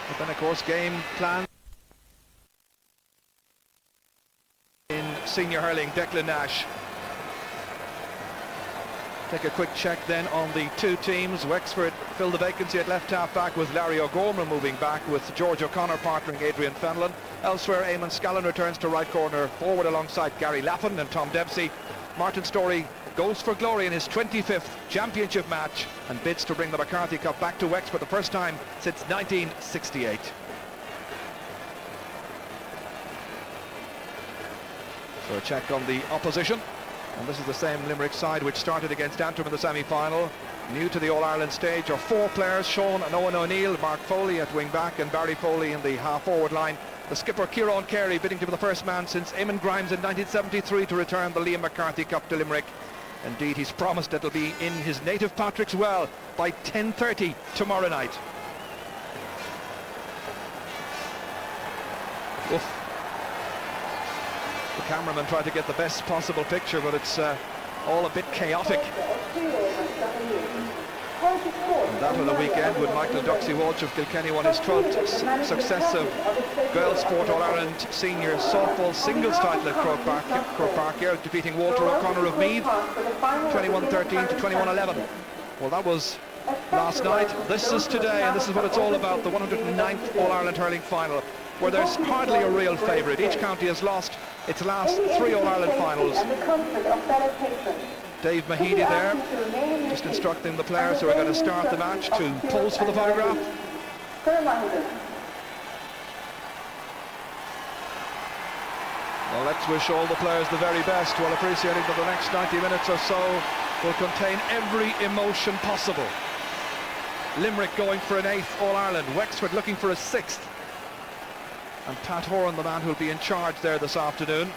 But then, of course, game plan in senior hurling, Declan Nash. Take a quick check then on the two teams. Wexford filled the vacancy at left half back with Larry O'Gorman moving back with George O'Connor partnering Adrian Fenlon. Elsewhere, Eamon Scallon returns to right corner forward alongside Gary Lappin and Tom Dempsey. Martin Storey goes for glory in his 25th championship match and bids to bring the McCarthy Cup back to Wexford for the first time since 1968. So a check on the opposition. And this is the same Limerick side which started against Antrim in the semi-final. New to the All-Ireland stage are four players: Sean and Owen O'Neill, Mark Foley at wing-back and Barry Foley in the half-forward line. The skipper Kieran Carey bidding to be the first man since Eamon Grimes in 1973 to return the Liam McCarthy Cup to Limerick. Indeed, he's promised it'll be in his native Patrick's Well by 10:30 tomorrow night. Oof. The cameraman tried to get the best possible picture, but it's all a bit chaotic. And that on the weekend when Michael Duxie Walsh of Kilkenny won his 12th successive Girls Sport All-Ireland Senior Softball Singles title at Croke Park here, defeating Walter O'Connor of Meath 21-13 to 21-11. Well, that was last night. This is today, and this is what it's all about, the 109th All-Ireland hurling final, where there's hardly a real favourite. Each county has lost its last three All-Ireland finals. Dave Mahidi there, just instructing the players who are going to start the match to pose for the photograph. Well, let's wish all the players the very best, while appreciating that the next 90 minutes or so will contain every emotion possible. Limerick going for an 8th All-Ireland, Wexford looking for a 6th. And Pat Horan, the man who'll be in charge there this afternoon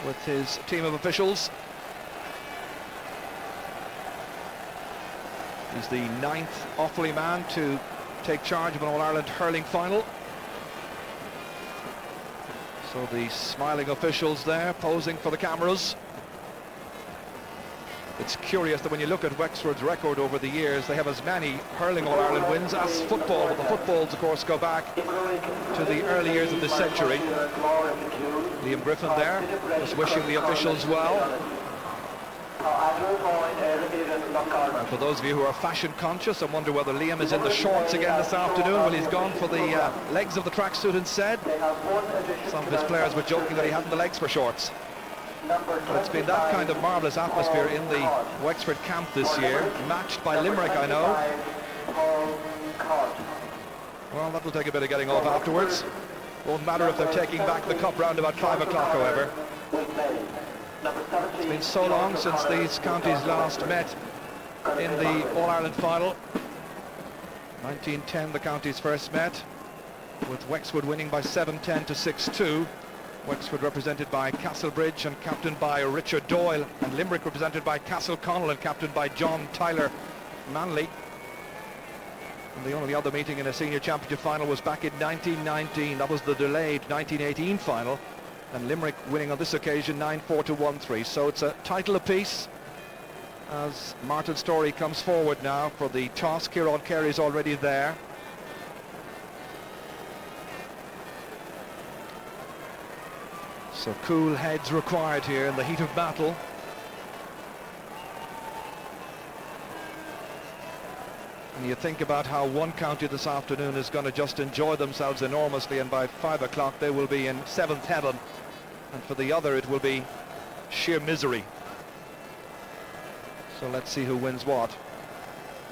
with his team of officials. He's the 9th Offaly man to take charge of an All-Ireland hurling final. So the smiling officials there posing for the cameras. It's curious that when you look at Wexford's record over the years, they have as many hurling All-Ireland wins as football, but the footballs of course go back to the early years of this century. Liam Griffin there, just wishing the officials well. And for those of you who are fashion conscious and wonder whether Liam is in the shorts again this afternoon, well, he's gone for the legs of the tracksuit instead. Some of his players were joking that he hadn't the legs for shorts. But it's been that kind of marvellous atmosphere in the Wexford camp this year, matched by Limerick, I know. Well, that'll take a bit of getting off afterwards. Won't matter if they're taking back the cup round about 5 o'clock, however. It's been so long since these counties last met in the All-Ireland final. 1910 the counties first met, with Wexford winning by 7-10 to 6-2. Wexford represented by Castlebridge and captained by Richard Doyle, and Limerick represented by Castle Connell and captained by John Tyler Manley. And the only other meeting in a senior championship final was back in 1919. That was the delayed 1918 final, and Limerick winning on this occasion 9-4 to 1-3. So it's a title apiece as Martin Storey comes forward now for the toss. Kieran Carey is already there. So cool heads required here in the heat of battle. And you think about how one county this afternoon is going to just enjoy themselves enormously, and by 5 o'clock they will be in 7th heaven, and for the other it will be sheer misery. So let's see who wins what.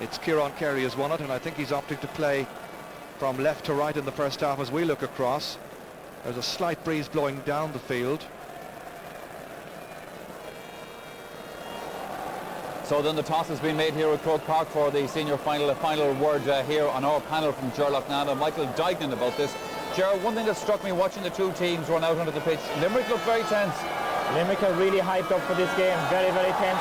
It's Kieran Carey has won it, and I think he's opting to play from left to right in the first half as we look across. There's a slight breeze blowing down the field. So then the toss has been made here at Croke Park for the senior final. A final word here on our panel from Gerlach Nana, Michael Dignan, about this. Ger, one thing that struck me watching the two teams run out onto the pitch, Limerick looked very tense. Limerick are really hyped up for this game, very, very tense.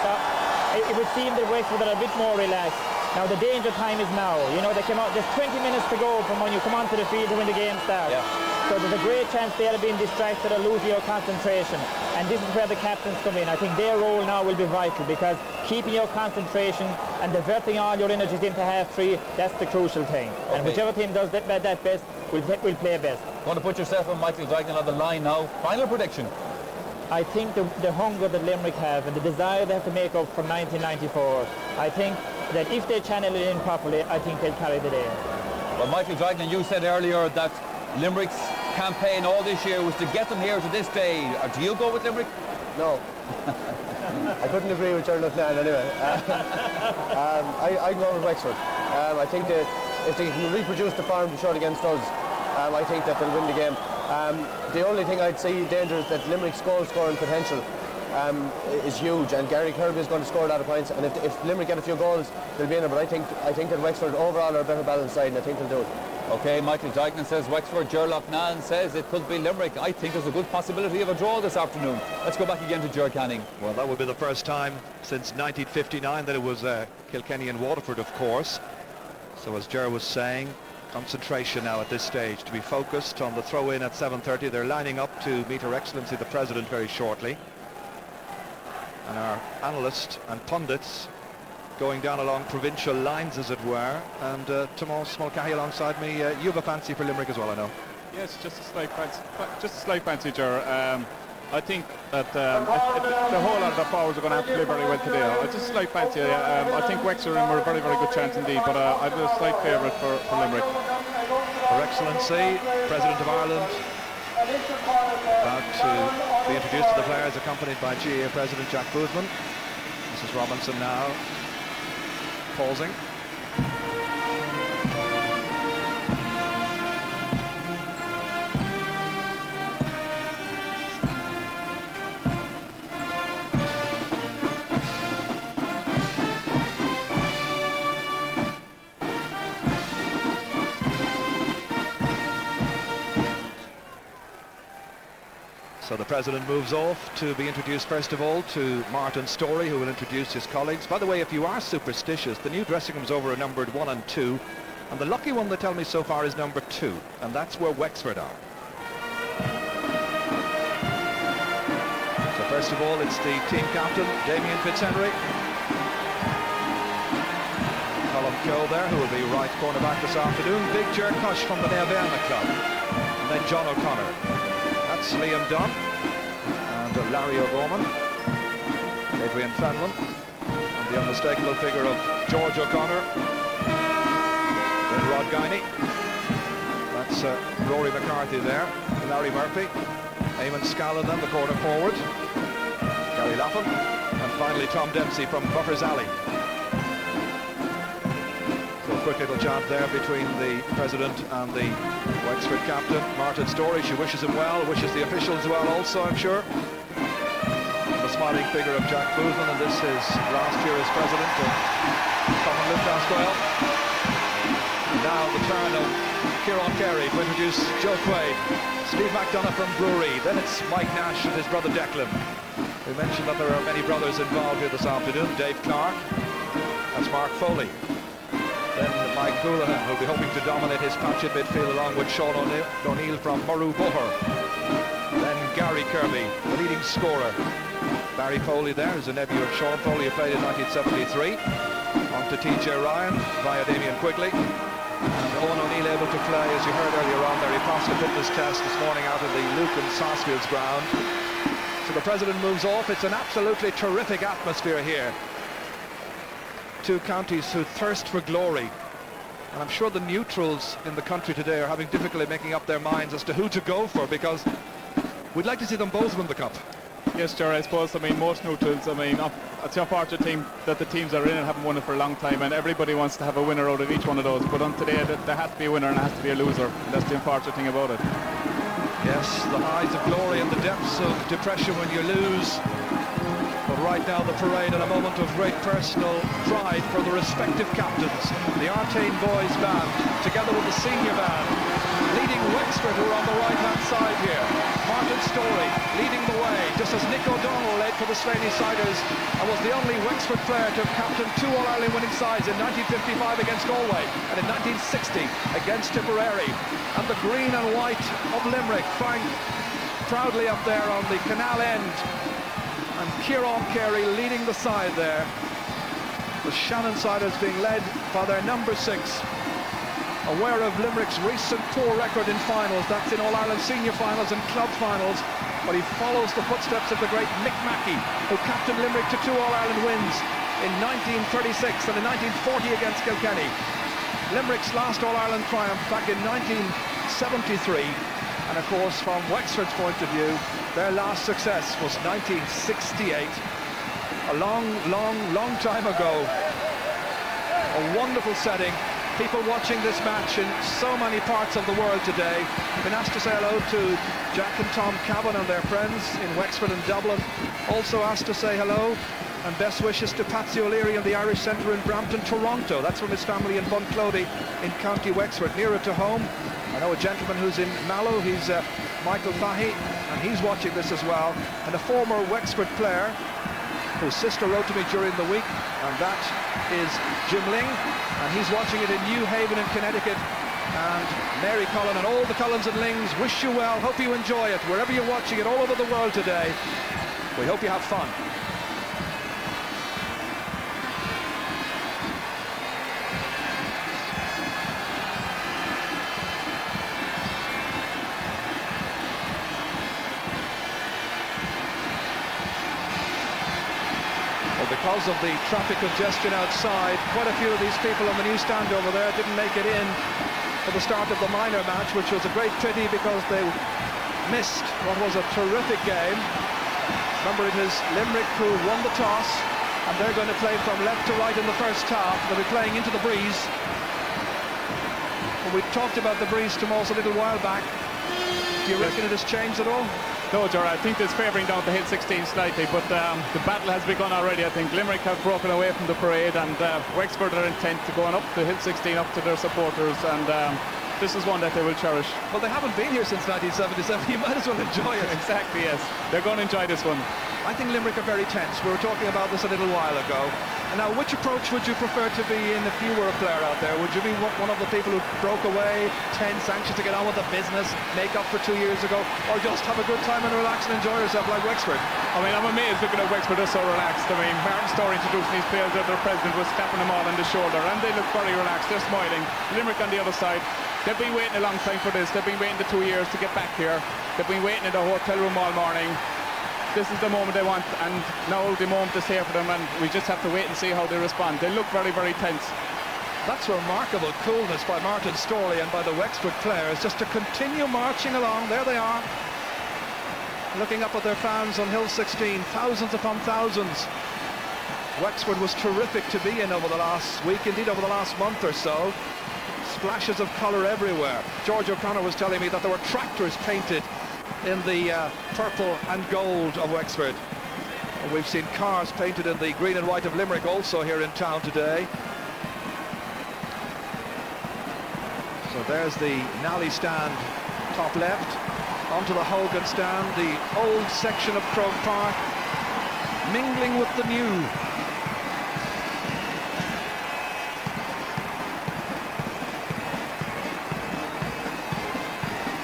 It would seem that Wexford are a bit more relaxed. Now the danger time is now. You know, they came out, there's 20 minutes to go from when you come onto the field to when the game starts. Yeah. So there's a great chance they'll have been distracted or losing your concentration. And this is where the captains come in. I think their role now will be vital, because keeping your concentration and diverting all your energies into half-3, that's the crucial thing. Okay. And whichever team does that best will play best. Want to put yourself and Michael Duignan on the line now. Final prediction. I think the hunger that Limerick have and the desire they have to make up for 1994, I think that if they channel it in properly, I think they'll carry the day. Well, Michael Duignan, you said earlier that Limerick's campaign all this year was to get them here to this day. Do you go with Limerick? No. I couldn't agree with Charlotte now anyway. I go with Wexford. I think that if they can reproduce the form they showed against us, I think that they'll win the game. The only thing I'd say danger is that Limerick's goal scoring potential is huge, and Gary Kirby is going to score a lot of points, and if Limerick get a few goals they'll be in it, but I think that Wexford overall are a better balanced side, and I think they'll do it. Okay, Michael Duignan says Wexford, Ger Loughnane says it could be Limerick. I think there's a good possibility of a draw this afternoon. Let's go back again to Ger Canning. Well, that would be the first time since 1959 that it was Kilkenny and Waterford, of course. So as Ger was saying, concentration now at this stage to be focused on the throw-in at 7:30. They're lining up to meet Her Excellency the President very shortly. And our analysts and pundits going down along provincial lines, as it were. And Tomás Mulcahy alongside me. You have a fancy for Limerick as well, I know. Yes, just a slight fancy, Ger. I think that the whole lot of the forwards are going to have to play very well today. Just a slight fancy. I think Wexford are a very, very good chance indeed, but I have a slight favourite for Limerick. Her Excellency, President of Ireland, about to be introduced to the players, accompanied by GAA President Jack Boozman. Mrs. Robinson now pausing. So the President moves off to be introduced first of all to Martin Storey, who will introduce his colleagues. By the way, if you are superstitious, the new dressing rooms over are numbered 1 and 2, and the lucky one they tell me so far is number 2, and that's where Wexford are. So first of all, it's the team captain, Damien Fitzhenry. Colm Keogh there, who will be right cornerback this afternoon. Big Ger Cush from the Neaverna club, and then John O'Connor. That's Liam Dunn and Larry O'Gorman, Adrian Fenlon, and the unmistakable figure of George O'Connor, then Rod Guiney. That's Rory McCarthy there, Larry Murphy, Eamon Scallon then, the corner forward, Gary Lapham, and finally Tom Dempsey from Buffer's Alley. So a quick little chat there between the President and the Wexford captain, Martin Storey. She wishes him well, wishes the officials well also, I'm sure. The smiling figure of Jack Boozman, and this is last year as President of Common Lufthansa. Now the turn of Kieran Carey to introduce Joe Quaid, Steve McDonough from Brewery, then it's Mike Nash and his brother Declan. We mentioned that there are many brothers involved here this afternoon. Dave Clark, that's Mark Foley. Then Mike Houlihan will be hoping to dominate his patch at midfield along with Sean O'Neill from Murrow Boher. Then Gary Kirby, the leading scorer. Barry Foley there is a nephew of Sean Foley, who played in 1973. On to TJ Ryan via Damien Quigley. And Owen O'Neill able to play, as you heard earlier on there. He passed the fitness test this morning out of the Luke and Sarsfields ground. So the President moves off. It's an absolutely terrific atmosphere here. Two counties who thirst for glory, and I'm sure the neutrals in the country today are having difficulty making up their minds as to who to go for, because we'd like to see them both win the cup. Yes, Ger, I suppose, most neutrals, it's the unfortunate team that the teams that are in it haven't won it for a long time, and everybody wants to have a winner out of each one of those, but on today there has to be a winner and there has to be a loser. That's the unfortunate thing about it. Yes, the highs of glory and the depths of depression when you lose. But right now the parade and a moment of great personal pride for the respective captains. The Artane Boys band, together with the senior band, leading Wexford, who are on the right-hand side here. Martin Storey leading the way, just as Nick O'Donnell led for the Slaney-siders and was the only Wexford player to have captained two All-Ireland winning sides in 1955 against Galway and in 1960 against Tipperary. And the green and white of Limerick flying proudly up there on the canal end. And Kieran Carey leading the side there. The Shannon-siders being led by their number 6. Aware of Limerick's recent poor record in finals, that's in All-Ireland senior finals and club finals, but he follows the footsteps of the great Mick Mackey, who captained Limerick to 2 All-Ireland wins in 1936 and in 1940 against Kilkenny. Limerick's last All-Ireland triumph back in 1973, and of course from Wexford's point of view, their last success was 1968. A long time ago. A wonderful setting. People watching this match in so many parts of the world today. I've been asked to say hello to Jack and Tom Cavan and their friends in Wexford and Dublin. Also asked to say hello and best wishes to Patsy O'Leary and the Irish Centre in Brampton, Toronto. That's from his family in Bunclody in County Wexford, nearer to home. I know a gentleman who's in Mallow, he's Michael Fahy, and he's watching this as well. And a former Wexford player whose sister wrote to me during the week, and that is Jim Ling, and he's watching it in New Haven in Connecticut. And Mary Cullen and all the Cullens and Lings wish you well, hope you enjoy it, wherever you're watching it all over the world today. We hope you have fun. Because of the traffic congestion outside, quite a few of these people on the newsstand over there didn't make it in for the start of the minor match, which was a great pity because they missed what was a terrific game. Remember, it is Limerick who won the toss, and they're going to play from left to right in the first half. They'll be playing into the breeze. Well, we talked about the breeze to Moss a little while back. Do you reckon it has changed at all? No, Gerard, I think it's favouring down the hill 16 slightly, but the battle has begun already. I think Limerick have broken away from the parade, and Wexford are intent to going up the hill 16 up to their supporters, and this is one that they will cherish. Well, they haven't been here since 1977. You might as well enjoy it. Exactly, yes. They're going to enjoy this one. I think Limerick are very tense. We were talking about this a little while ago. And now, which approach would you prefer to be in if you were a player out there? Would you be one of the people who broke away, tense, anxious to get on with the business, make up for 2 years ago, or just have a good time and relax and enjoy yourself like Wexford? I mean, I'm amazed looking at Wexford, they're so relaxed. I mean, Martin Storey introducing these players, their president was clapping them all on the shoulder, and they look very relaxed, they're smiling. Limerick on the other side, they've been waiting a long time for this. They've been waiting the 2 years to get back here. They've been waiting in the hotel room all morning. This is the moment they want, and now the moment is here for them, and we just have to wait and see how they respond. They look very, very tense. That's remarkable coolness by Martin Storey and by the Wexford players, just to continue marching along. There they are, looking up at their fans on Hill 16, thousands upon thousands. Wexford was terrific to be in over the last week, indeed over the last month or so. Splashes of colour everywhere. George O'Connor was telling me that there were tractors painted in the purple and gold of Wexford. We've seen cars painted in the green and white of Limerick also here in town today. So there's the Nally stand top left, onto the Hogan stand, the old section of Croke Park mingling with the new.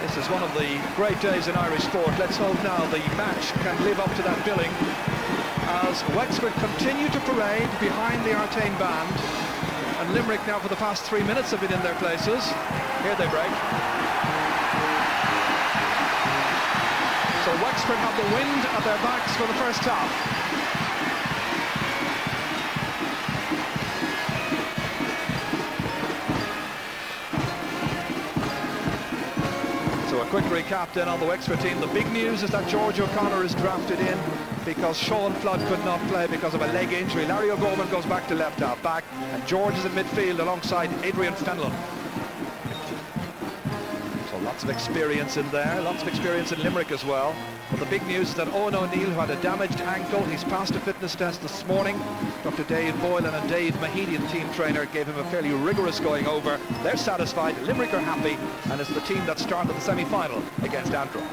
This is one of the great days in Irish sport. Let's hope now the match can live up to that billing as Wexford continue to parade behind the Artane band, and Limerick now for the past 3 minutes have been in their places. Here they break. So Wexford have the wind at their backs for the first half. So a quick recap then on the Wexford team. The big news is that George O'Connor is drafted in because Sean Flood could not play because of a leg injury. Larry O'Gorman goes back to left half back, and George is in midfield alongside Adrian Fenlon. So lots Lots of experience in there, lots of experience in Limerick as well. But the big news is that Owen O'Neill, who had a damaged ankle, he's passed a fitness test this morning. Dr. Dave Boylan and Dave Mahedy, the team trainer, gave him a fairly rigorous going over. They're satisfied, Limerick are happy, and it's the team that started the semi-final against Antrim.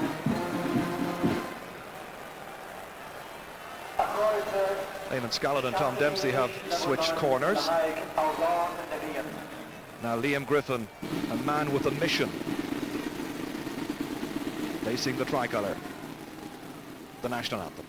Eamon Scallon and Tom Dempsey have switched corners. Now Liam Griffin, a man with a mission, facing the tricolour, the national anthem.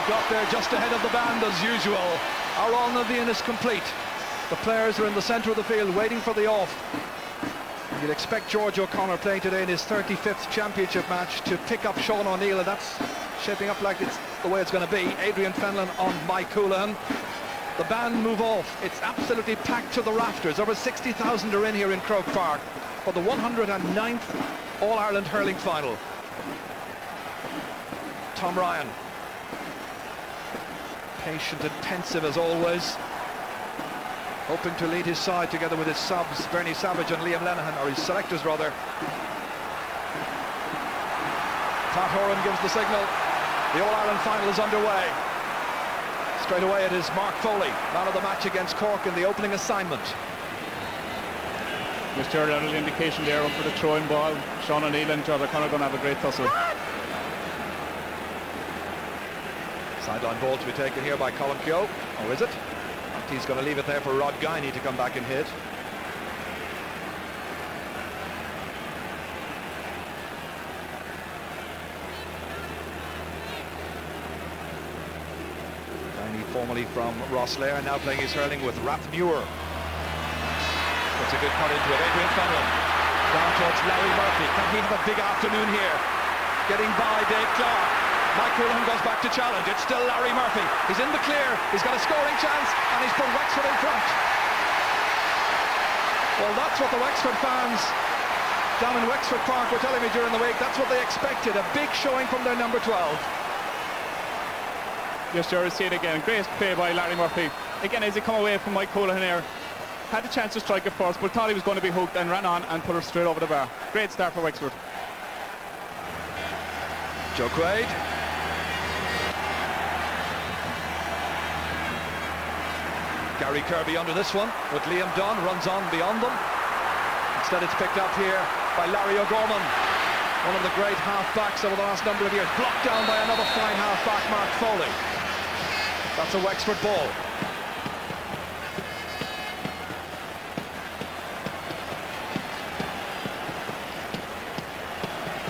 Got there just ahead of the band as usual. Our All-Navean is complete. The players are in the centre of the field waiting for the off. You'd expect George O'Connor, playing today in his 35th championship match, to pick up Sean O'Neill, and that's shaping up like it's the way it's going to be. Adrian Fenlon on Mike Houlihan. The band move off. It's absolutely packed to the rafters. Over 60,000 are in here in Croke Park for the 109th All-Ireland hurling final. Tom Ryan, patient and pensive as always, hoping to lead his side together with his subs Bernie Savage and Liam Lenihan, or his selectors rather. Pat Horan gives the signal. The All-Ireland final is underway. Straight away it is Mark Foley, man of the match against Cork in the opening assignment. Just a little indication there for the throwing ball. Sean O'Neill and George O'Connor are going to have a great tussle. Sideline ball to be taken here by Colin Keogh, or is it? He's going to leave it there for Rod Guiney to come back and hit. Guiney, formerly from Rosslare, now playing his hurling with Rathmuir. That's a good cut into it. Adrian Fenlon down towards Larry Murphy. Can he have a big afternoon here? Getting by Dave Clark. Mike Houlihan goes back to challenge. It's still Larry Murphy. He's in the clear. He's got a scoring chance, and he's put Wexford in front. Well, that's what the Wexford fans down in Wexford Park were telling me during the week. That's what they expected. A big showing from their number 12. Yes, Jerry, see it again. Great play by Larry Murphy. Again, as he come away from Mike Houlihan here, had the chance to strike it first, but thought he was going to be hooked and ran on and put her straight over the bar. Great start for Wexford. Joe Quaid. Gary Kirby under this one, with Liam Dunn, runs on beyond them. Instead it's picked up here by Larry O'Gorman, one of the great half-backs over the last number of years. Blocked down by another fine half-back, Mark Foley. That's a Wexford ball.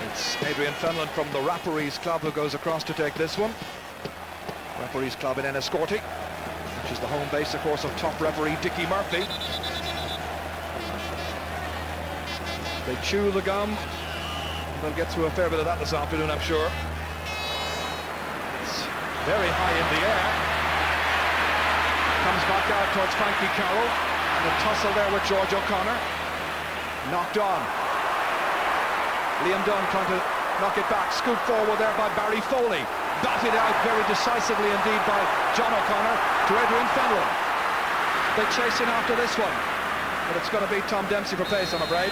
It's Adrian Fenlon from the Rapparees Club who goes across to take this one. Rapparees Club in Enniscorthy, which is the home base, of course, of top referee Dickie Murphy. They chew the gum. They'll get through a fair bit of that this afternoon, I'm sure. It's very high in the air. Comes back out towards Frankie Carroll. And a tussle there with George O'Connor. Knocked on. Liam Dunn trying to knock it back. Scoop forward there by Barry Foley. Batted out very decisively indeed by John O'Connor to Adrian Fenlon. They chase in after this one, but it's going to be Tom Dempsey for pace, I'm afraid.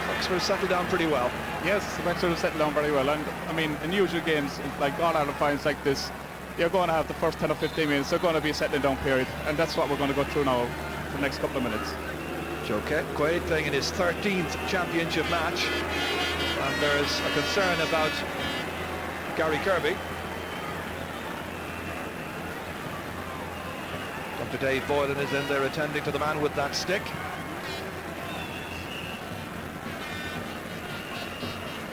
Wexford settled down pretty well. Yes, Wexford have settled down very well, and I mean, in usual games like All-Ireland finals like this, you're going to have the first 10 or 15 minutes, they're going to be a settling down period, and that's what we're going to go through now for the next couple of minutes. Joe Quaid playing in his 13th championship match, and there's a concern about Gary Kirby. Dr. Dave Boylan is in there attending to the man with that stick.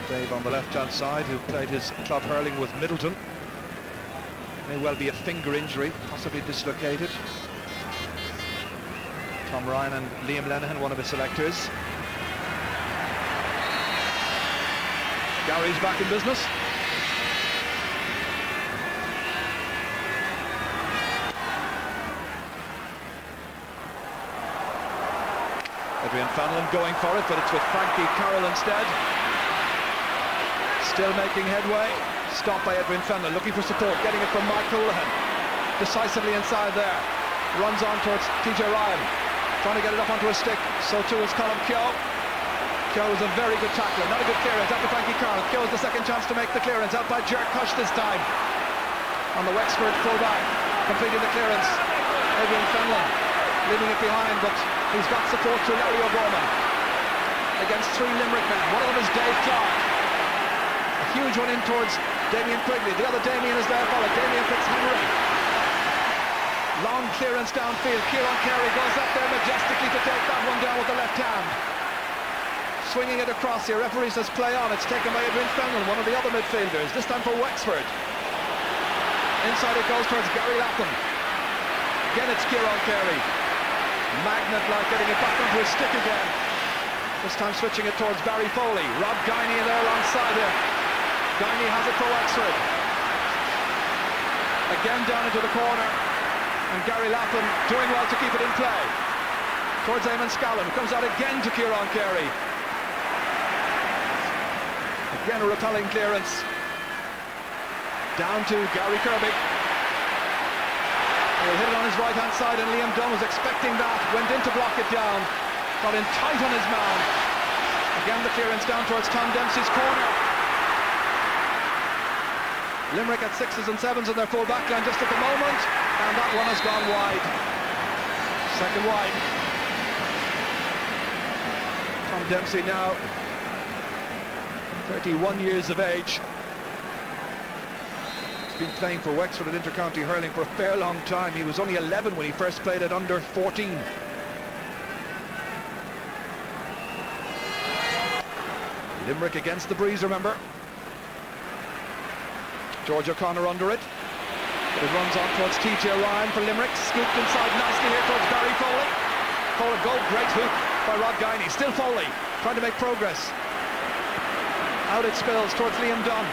Dave on the left-hand side, who played his club hurling with Middleton. May well be a finger injury, possibly dislocated. Tom Ryan and Liam Lenihan, one of his selectors. Gary's back in business. Adrian Fanlon going for it, but it's with Frankie Carroll instead. Still making headway. Stopped by Edwin Fenlon, looking for support, getting it from Mark Houlihan. Decisively inside there. Runs on towards TJ Ryan. Trying to get it up onto a stick. So too is Colm Keogh. Keogh is a very good tackler. Not a good clearance. After Frankie Carroll. Keogh's the second chance to make the clearance. Out by Jerk Hush this time. On the Wexford fullback. Completing the clearance. Edwin Fenlon leaving it behind, but he's got support through Larry O'Gorman. Against three Limerick men. One of them is Dave Clark. A huge one in towards Damien Quigley. The other Damien is there followed. Damien Fitzhenry. Long clearance downfield. Kieran Carey goes up there majestically to take that one down with the left hand. Swinging it across here. Referee says play on. It's taken by Edwin Fenlon, one of the other midfielders. This time for Wexford. Inside it goes towards Gary Lapham. Again it's Kieran Carey. Magnet-like, getting it back onto his stick again. This time switching it towards Barry Foley. Rob Guiney in there alongside him. Guiney has it for Wexford. Again down into the corner. And Gary Lapham doing well to keep it in play. Towards Eamon Scallon. Comes out again to Kieran Carey. Again a repelling clearance. Down to Gary Kirby. He'll hit it on his right-hand side, and Liam Dunn was expecting that. Went in to block it down. Got in tight on his man. Again the clearance down towards Tom Dempsey's corner. Limerick at 6s and 7s in their full back line just at the moment, and that one has gone wide. Second wide. Tom Dempsey now 31 years of age. He's been playing for Wexford at inter-county hurling for a fair long time. He was only 11 when he first played at under 14. Limerick against the breeze, remember. George O'Connor under it. But it runs on towards TJ Ryan for Limerick. Scooped inside nicely here towards Barry Foley. Foley goal, great hook by Rod Guiney. Still Foley, trying to make progress. Out it spills towards Liam Dunn.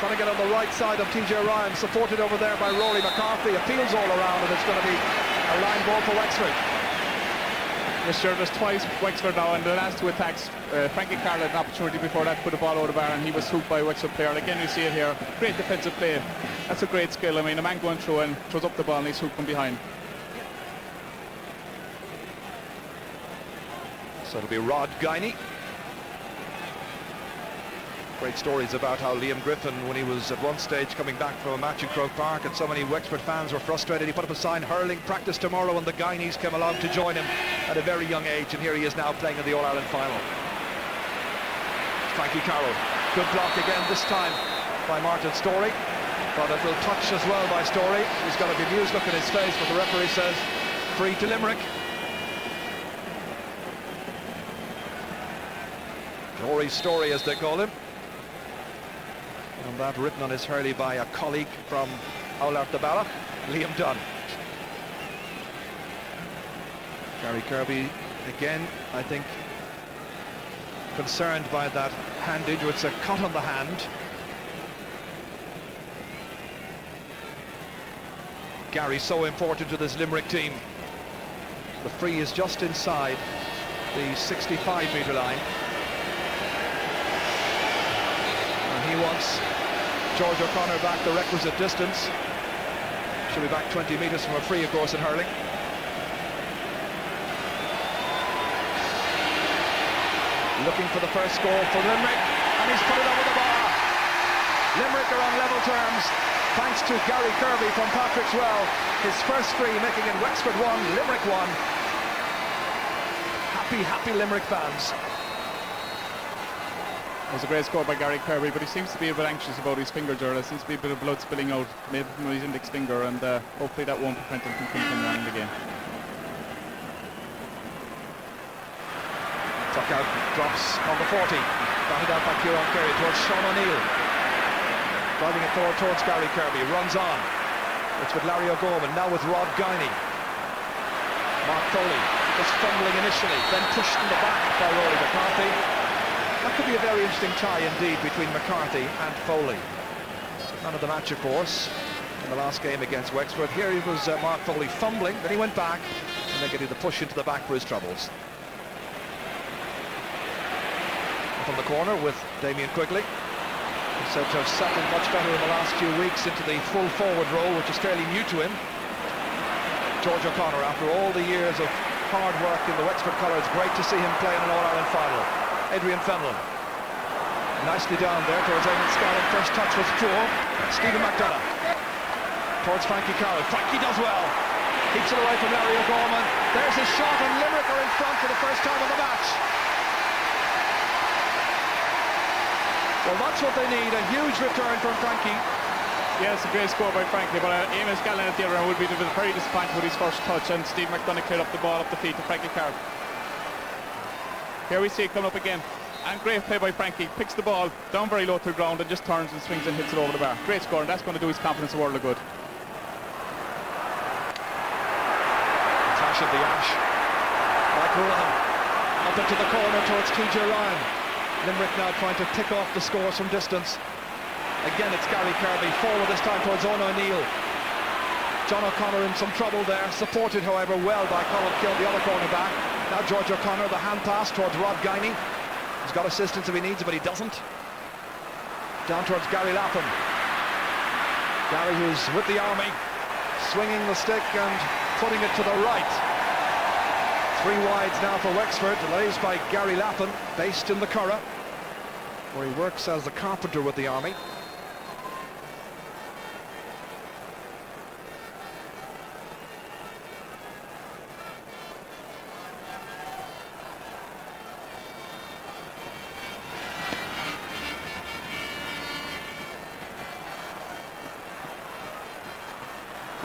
Trying to get on the right side of TJ Ryan, supported over there by Rory McCarthy. Appeals all around, and it's going to be a line ball for Wexford. Yes, sure, there's twice Wexford now, and the last two attacks, Frankie Carroll had an opportunity before that to put the ball over the bar, and he was hooked by a Wexford player. And again, you see it here, great defensive play. That's a great skill. I mean, a man going through and throws up the ball, and he's hooked from behind. So it'll be Rod Guiney. Great stories about how Liam Griffin, when he was at one stage coming back from a match in Croke Park, and so many Wexford fans were frustrated, he put up a sign, hurling practice tomorrow, and the Guineys came along to join him at a very young age, and here he is now playing in the All-Ireland final. Frankie Carroll, good block again this time by Martin Storey, but it will touch as well by Storey. He's got a bemused look in his face, but the referee says free to Limerick. Rory Storey, as they call him. And that written on his hurley by a colleague from Oulart the Ballach, Liam Dunn. Gary Kirby, again, I think, concerned by that hand injury. It's a cut on the hand. Gary so important to this Limerick team. The free is just inside the 65-metre line. And he wants George O'Connor back the requisite distance. Should be back 20 metres from a free, of course, in hurling. Looking for the first goal for Limerick, and he's put it over the bar. Limerick are on level terms, thanks to Gary Kirby from Patrick's Well. His first free, making it Wexford 1, Limerick 1. happy Limerick fans. It was a great score by Gary Kirby, but he seems to be a bit anxious about his finger, Ger. There seems to be a bit of blood spilling out, maybe from his index finger, and hopefully that won't prevent him from finishing on in the game. Tuck out, drops number 40. Batted out by Kieran Kerry towards Sean O'Neill. Driving it forward towards Gary Kirby. Runs on. It's with Larry O'Gorman, now with Rod Guiney. Mark Foley was fumbling initially, then pushed in the back by Rory McCarthy. That could be a very interesting tie indeed between McCarthy and Foley. Man of the match, of course, in the last game against Wexford. Here it was Mark Foley fumbling, then he went back, and then getting the push into the back for his troubles. From the corner with Damien Quigley. He said to have settled much better in the last few weeks into the full forward role, which is fairly new to him. George O'Connor, after all the years of hard work in the Wexford colours, great to see him play in an All-Ireland final. Adrian Fenlon, nicely down there towards Eamon Scallon. First touch was poor. Stephen McDonough towards Frankie Carroll. Frankie does well. Keeps it away from Larry O'Gorman. There's his shot, and Limerick are in front for the first time of the match. Well, that's what they need, a huge return from Frankie. Yeah, it's a great score by Frankie, but Eamon Scallon at the other end would be very disappointed with his first touch, and Steve McDonough cleared up the ball up the feet to Frankie Carroll. Here we see it coming up again, and great play by Frankie. Picks the ball down very low to the ground and just turns and swings and hits it over the bar. Great score, and that's going to do his confidence a world of good. Flash of the ash. Mike Houlihan up into the corner towards TJ Ryan. Limerick now trying to tick off the scores from distance. Again, it's Gary Kirby forward this time towards Eoin O'Neill. John O'Connor in some trouble there, supported however well by Colin Kill, the other cornerback. Now George O'Connor, the hand pass towards Rod Guiney. He's got assistance if he needs it, but he doesn't. Down towards Gary Lapham. Gary, who's with the army, swinging the stick and putting it to the right. Three wides now for Wexford, delays by Gary Lapham, based in the Curragh, where he works as a carpenter with the army.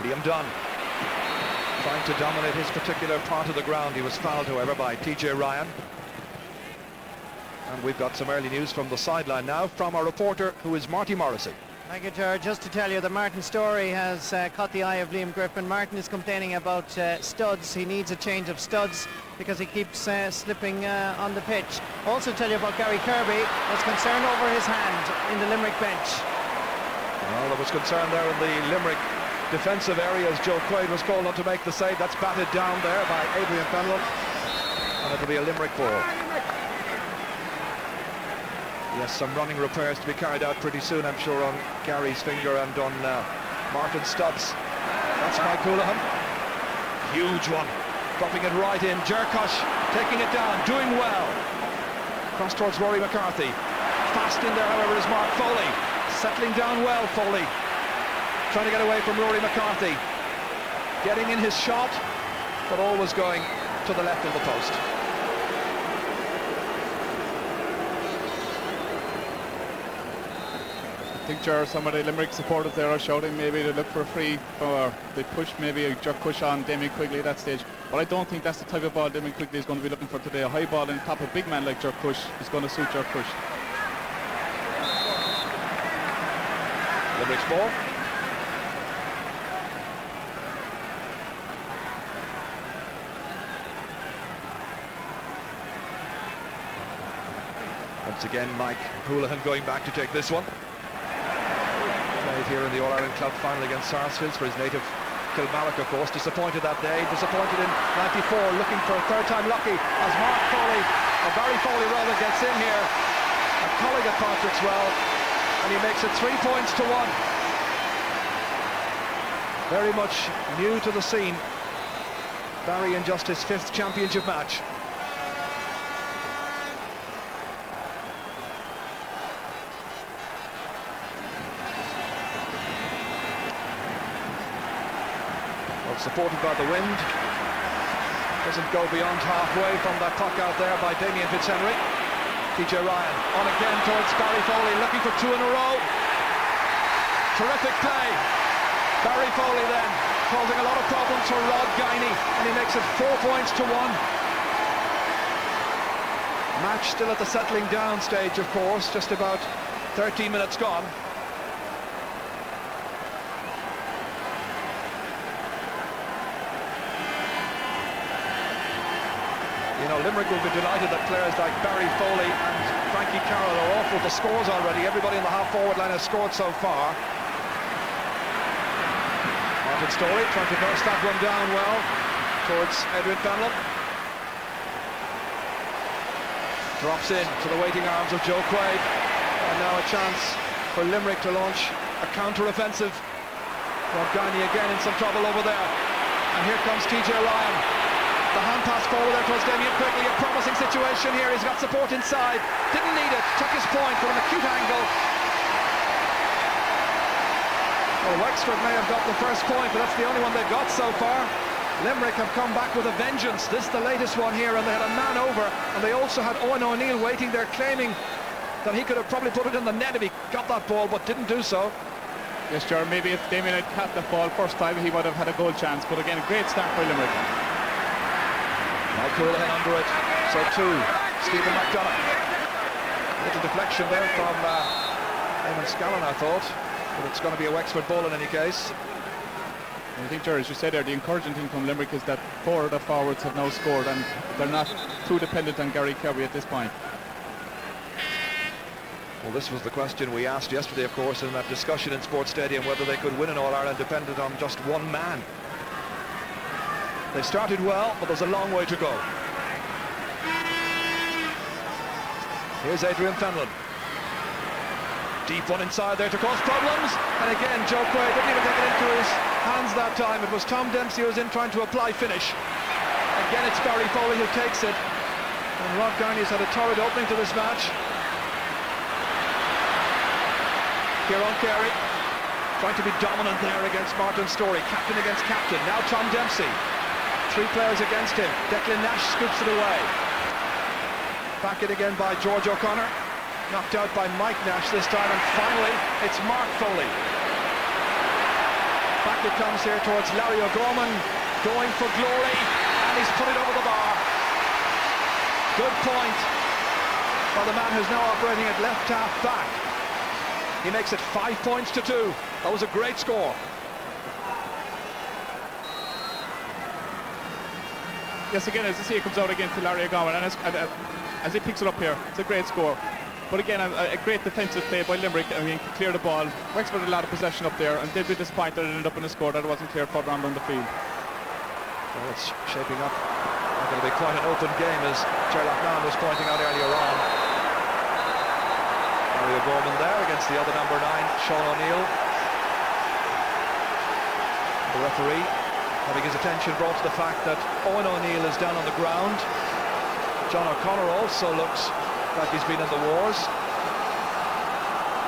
Liam Dunn trying to dominate his particular part of the ground. He was fouled, however, by TJ Ryan. And we've got some early news from the sideline now from our reporter, who is Marty Morrissey. Thank you, Ger. Just to tell you that Martin's story has caught the eye of Liam Griffin. Martin is complaining about studs. He needs a change of studs because he keeps slipping on the pitch. Also tell you about Gary Kirby, was concerned over his hand in the Limerick bench. Well, there was concern there in the Limerick defensive area as Joe Quaid was called on to make the save. That's batted down there by Adrian Fenlon, and it'll be a Limerick ball. Yes, some running repairs to be carried out pretty soon, I'm sure, on Gary's finger and on Martin's studs. That's Mike Houlihan. Huge one. Dropping it right in. Jerkosh taking it down, doing well. Cross towards Rory McCarthy. Fast in there, however, is Mark Foley. Settling down well, Foley. Trying to get away from Rory McCarthy. Getting in his shot, but always going to the left of the post. I think, Ger, some of the Limerick supporters there are shouting maybe to look for a free, or they push maybe a jerk push on Damien Quigley at that stage. But I don't think that's the type of ball Damien Quigley is going to be looking for today. A high ball on top of a big man like jerk push is going to suit jerk push. Limerick's ball. Once again, Mike Houlihan going back to take this one. Played here in the All-Ireland Club final against Sarsfields for his native Kilmarnock, of course. Disappointed that day, disappointed in '94, looking for a third time lucky as Mark Foley, or Barry Foley rather, gets in here. A colleague of Patrick's well, and he makes it 3 points to 1. Very much new to the scene. Barry in just his 5th championship match. Supported by the wind. Doesn't go beyond halfway from that puck out there by Damien Fitzhenry. TJ Ryan on again towards Barry Foley, looking for 2 in a row. Terrific play. Barry Foley then causing a lot of problems for Rod Guiney, and he makes it 4 points to 1. Match still at the settling down stage, of course, just about 13 minutes gone. You know, Limerick will be delighted that players like Barry Foley and Frankie Carroll are off with the scores already. Everybody in the half-forward line has scored so far. Martin Storey trying to burst that one down well towards Edwin Fenlon. Drops in to the waiting arms of Joe Quaid. And now a chance for Limerick to launch a counter-offensive. Rod Guiney again in some trouble over there. And here comes TJ Ryan. The hand pass forward there towards Damien quickly. A promising situation here. He's got support inside. Didn't need it. Took his point from an acute angle. Well, Wexford may have got the first point, but that's the only one they've got so far. Limerick have come back with a vengeance. This is the latest one here, and they had a man over, and they also had Owen O'Neill waiting there, claiming that he could have probably put it in the net if he got that ball, but didn't do so. Yes, sure. Maybe if Damien had caught the ball first time, he would have had a goal chance. But again, a great start for Limerick. Michael Houlihan under it. So too, Stephen McDonough. Little deflection there from Eamon Scallon, I thought, but it's going to be a Wexford ball in any case. I think, Jerry, as you said there, the encouraging thing from Limerick is that 4 of the forwards have now scored, and they're not too dependent on Gary Kirby at this point. Well, this was the question we asked yesterday, of course, in that discussion in Sports Stadium, whether they could win an All-Ireland dependent on just one man. They started well, but there's a long way to go. Here's Adrian Fenlon. Deep one inside there to cause problems, and again Joe Quaid didn't even take it into his hands that time. It was Tom Dempsey who was in trying to apply finish. Again it's Barry Foley who takes it, and Rod Guiney's had a torrid opening to this match. Kieran Carey trying to be dominant there against Martin Storey, captain against captain. Now Tom Dempsey, 3 players against him. Declan Nash scoops it away. Back it again by George O'Connor. Knocked out by Mike Nash this time, and finally it's Mark Foley. Back it comes here towards Larry O'Gorman, going for glory, and he's put it over the bar. Good point by the man who's now operating at left half back. He makes it 5 points to 2. That was a great score. Yes, again, as you see, it comes out again to Larry O'Gorman, and as he picks it up here, it's a great score. But again, a great defensive play by Limerick. I mean, clear the ball. Wexford had a lot of possession up there, and they'd be disappointed that it ended up in a score that wasn't cleared further on down the field. Well, it's shaping up. It's going to be quite an open game, as Sherlock Mann was pointing out earlier on. Larry O'Gorman there against the other number 9, Sean O'Neill. The referee having his attention brought to the fact that Owen O'Neill is down on the ground. John O'Connor also looks like he's been in the wars,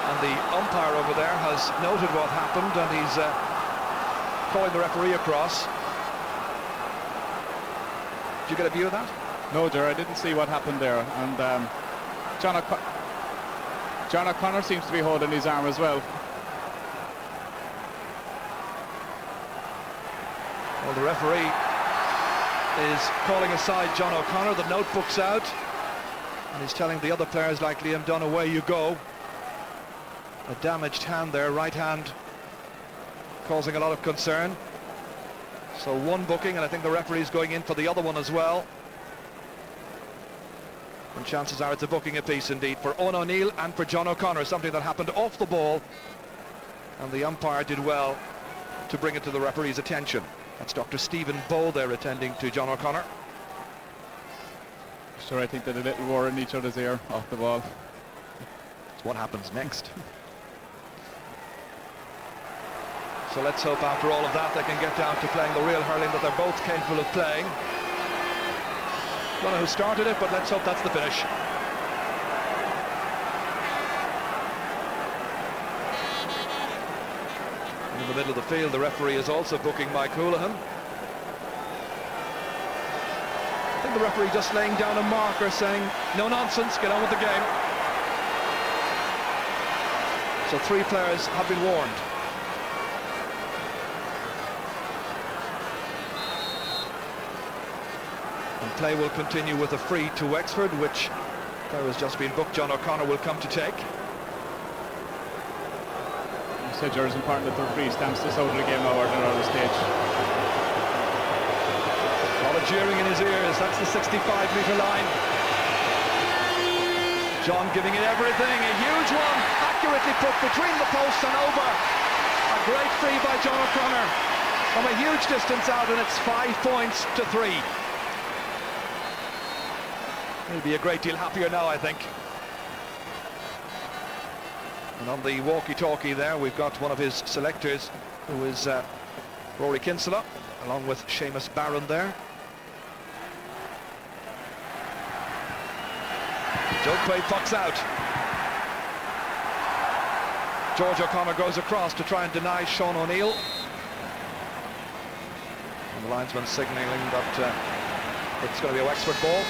and the umpire over there has noted what happened, and he's calling the referee across. Did you get a view of that? No, Ger, I didn't see what happened there, and John O'Connor seems to be holding his arm as well. Well, the referee is calling aside John O'Connor. The notebook's out, and he's telling the other players like Liam Dunn, away you go. A damaged hand there, right hand, causing a lot of concern. So 1 booking, and I think the referee's going in for the other one as well. And chances are it's a booking apiece indeed for Owen O'Neill and for John O'Connor, something that happened off the ball, and the umpire did well to bring it to the referee's attention. That's Dr. Stephen Bow there attending to John O'Connor. Sure, I think that a little war in each other's ear off the ball. It's what happens next. So let's hope after all of that they can get down to playing the real hurling that they're both capable of playing. Don't know who started it, but let's hope that's the finish. In the middle of the field, the referee is also booking Mike Houlihan. I think the referee just laying down a marker saying, no nonsense, get on with the game. So 3 players have been warned. And play will continue with a free to Wexford, which there has just been booked. John O'Connor will come to take. You said it's important that the referee stamps this out of the game now or at the stage. A lot of jeering in his ears. That's the 65-metre line. John giving it everything. A huge one, accurately put between the posts and over. A great free by John O'Connor from a huge distance out, and it's 5 points to 3. He'll be a great deal happier now, I think. And on the walkie-talkie there, we've got one of his selectors, who is Rory Kinsella, along with Seamus Barron there. Joe play pucks out. George O'Connor goes across to try and deny Sean O'Neill. And the linesman signalling that it's going to be a Wexford ball.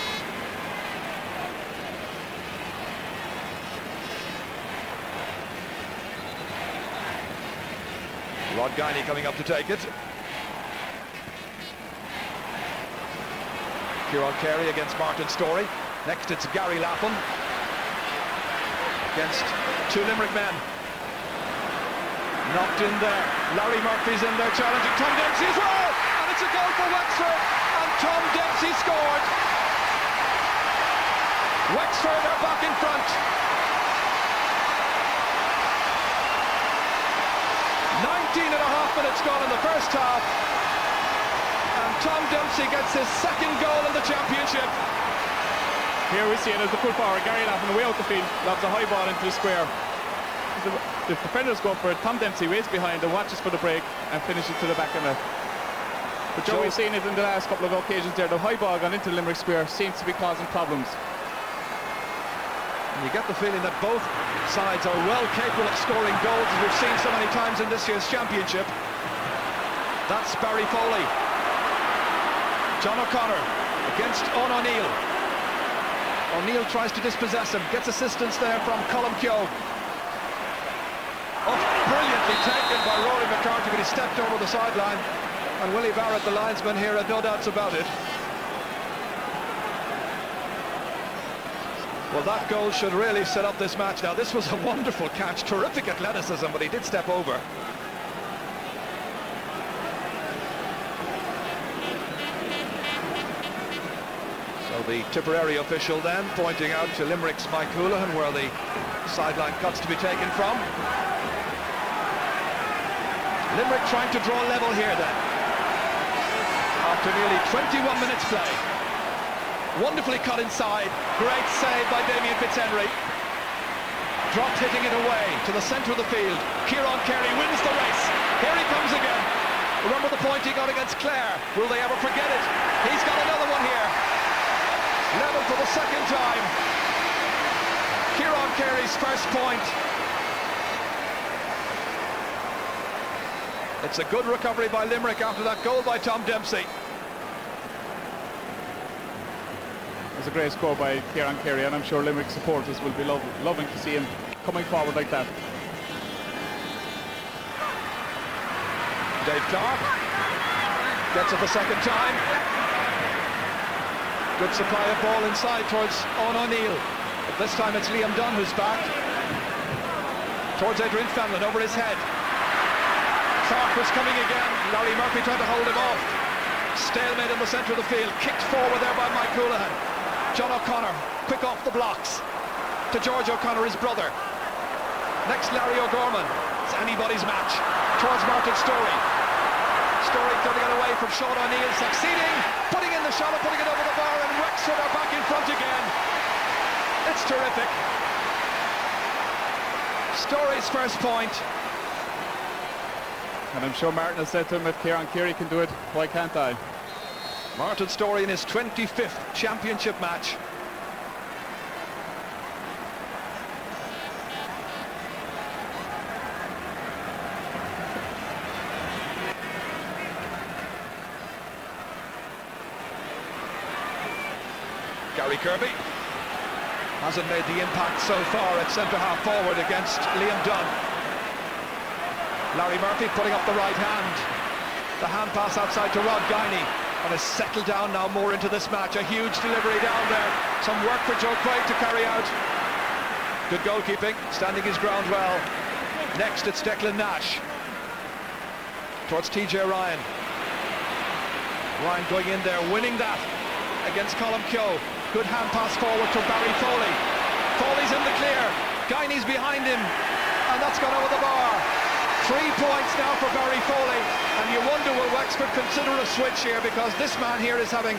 Rod Guiney coming up to take it. Kieran Carey against Martin Storey. Next it's Gary Lappin against 2 Limerick men. Knocked in there. Larry Murphy's in there challenging Tom Dempsey as well. And it's a goal for Wexford. And Tom Dempsey scored. Wexford are back in front. 19.5 minutes gone in the first half. And Tom Dempsey gets his 2nd goal in the championship. Here we see it as the full forward, Gary Lappin away out the field, lobs a high ball into the square. The defenders go for it, Tom Dempsey waits behind and watches for the break and finishes to the back of it. But Joe, we've seen it in the last couple of occasions there, the high ball gone into Limerick square seems to be causing problems. And you get the feeling that both sides are well capable of scoring goals, as we've seen so many times in this year's championship. That's Barry Foley. John O'Connor against Eoin O'Neill. O'Neill tries to dispossess him, gets assistance there from Colm Keogh. Oh, brilliantly taken by Rory McCarthy, but he stepped over the sideline, and Willie Barrett, the linesman here, had no doubts about it. Well, that goal should really set up this match. Now, this was a wonderful catch, terrific athleticism, but he did step over. So the Tipperary official then pointing out to Limerick's Mike Houlihan where the sideline cut's to be taken from. Limerick trying to draw level here then. After nearly 21 minutes play. Wonderfully cut inside. Great save by Damien Fitzhenry. Dropped hitting it away to the centre of the field. Kieran Carey wins the race. Here he comes again. Remember the point he got against Clare. Will they ever forget it? He's got another one here. Level for the 2nd time. Kieran Carey's first point. It's a good recovery by Limerick after that goal by Tom Dempsey. It's a great score by Kieran Carey, and I'm sure Limerick supporters will be loving to see him coming forward like that. Dave Clark gets it the 2nd time. Good supply of ball inside towards Eoin O'Neill. But this time it's Liam Dunn who's back. Towards Adrian Fenlon over his head. Clark was coming again. Larry Murphy tried to hold him off. Stalemate in the centre of the field. Kicked forward there by Mike Houlihan. John O'Connor, quick off the blocks. To George O'Connor, his brother. Next, Larry O'Gorman. It's anybody's match. Towards Martin Storey. Storey cutting it away from Sean O'Neill, succeeding, putting in the shot and putting it over the bar, and Wexford are back in front again. It's terrific. Storey's first point. And I'm sure Martin has said to him, if Kieran Carey can do it, why can't I? Martin Storey in his 25th championship match. Gary Kirby hasn't made the impact so far at centre-half forward against Liam Dunn. Larry Murphy putting up the right hand. The hand pass outside to Rod Guiney, and has settled down now more into this match. A huge delivery down there. Some work for Joe Quaid to carry out. Good goalkeeping, standing his ground well. Next it's Declan Nash towards TJ Ryan. Ryan going in there, winning that against Colm Keogh. Good hand pass forward to Barry Foley. Foley's in the clear. Guiney's behind him, and that's gone over the bar. 3 points now for Barry Foley, and you wonder, will Wexford consider a switch here, because this man here is having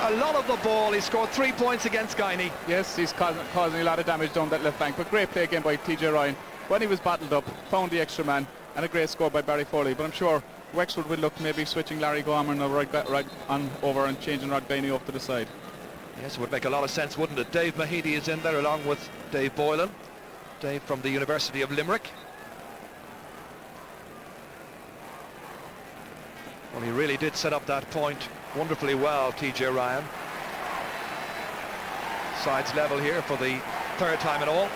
a lot of the ball. He scored 3 points against Guiney. Yes, he's causing a lot of damage down that left flank, but great play again by TJ Ryan. When he was battled up, found the extra man, and a great score by Barry Foley. But I'm sure Wexford will look maybe switching Larry Gorman right on over and changing Rod Guiney off to the side. Yes, it would make a lot of sense, wouldn't it? Dave Mahidi is in there along with Dave Boylan. Dave from the University of Limerick. Well, he really did set up that point wonderfully well, TJ Ryan. Sides level here for the third time in all.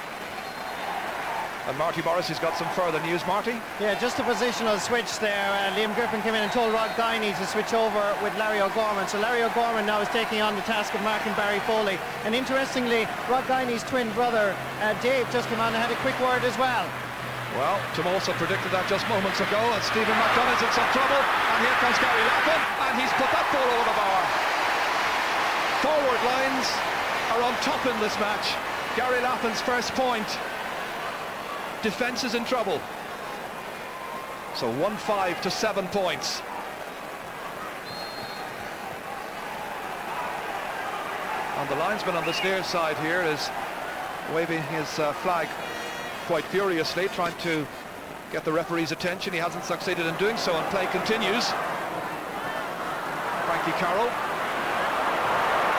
And Marty Morris has got some further news. Marty? Yeah, just a positional switch there. Liam Griffin came in and told Rod Guiney to switch over with Larry O'Gorman. So Larry O'Gorman now is taking on the task of marking Barry Foley. And interestingly, Rod Guiney's twin brother, Dave, just came on and had a quick word as well. Well, Tim also predicted that just moments ago, and Stephen McDonough's in some trouble. And here comes Gary Lappin, and he's put that ball over the bar. Forward lines are on top in this match. Gary Lappin's first point. Defence is in trouble. So 1-5 to 7 points. And the linesman on the near side here is waving his flag quite furiously, trying to get the referee's attention. He hasn't succeeded in doing so, and play continues. Frankie Carroll.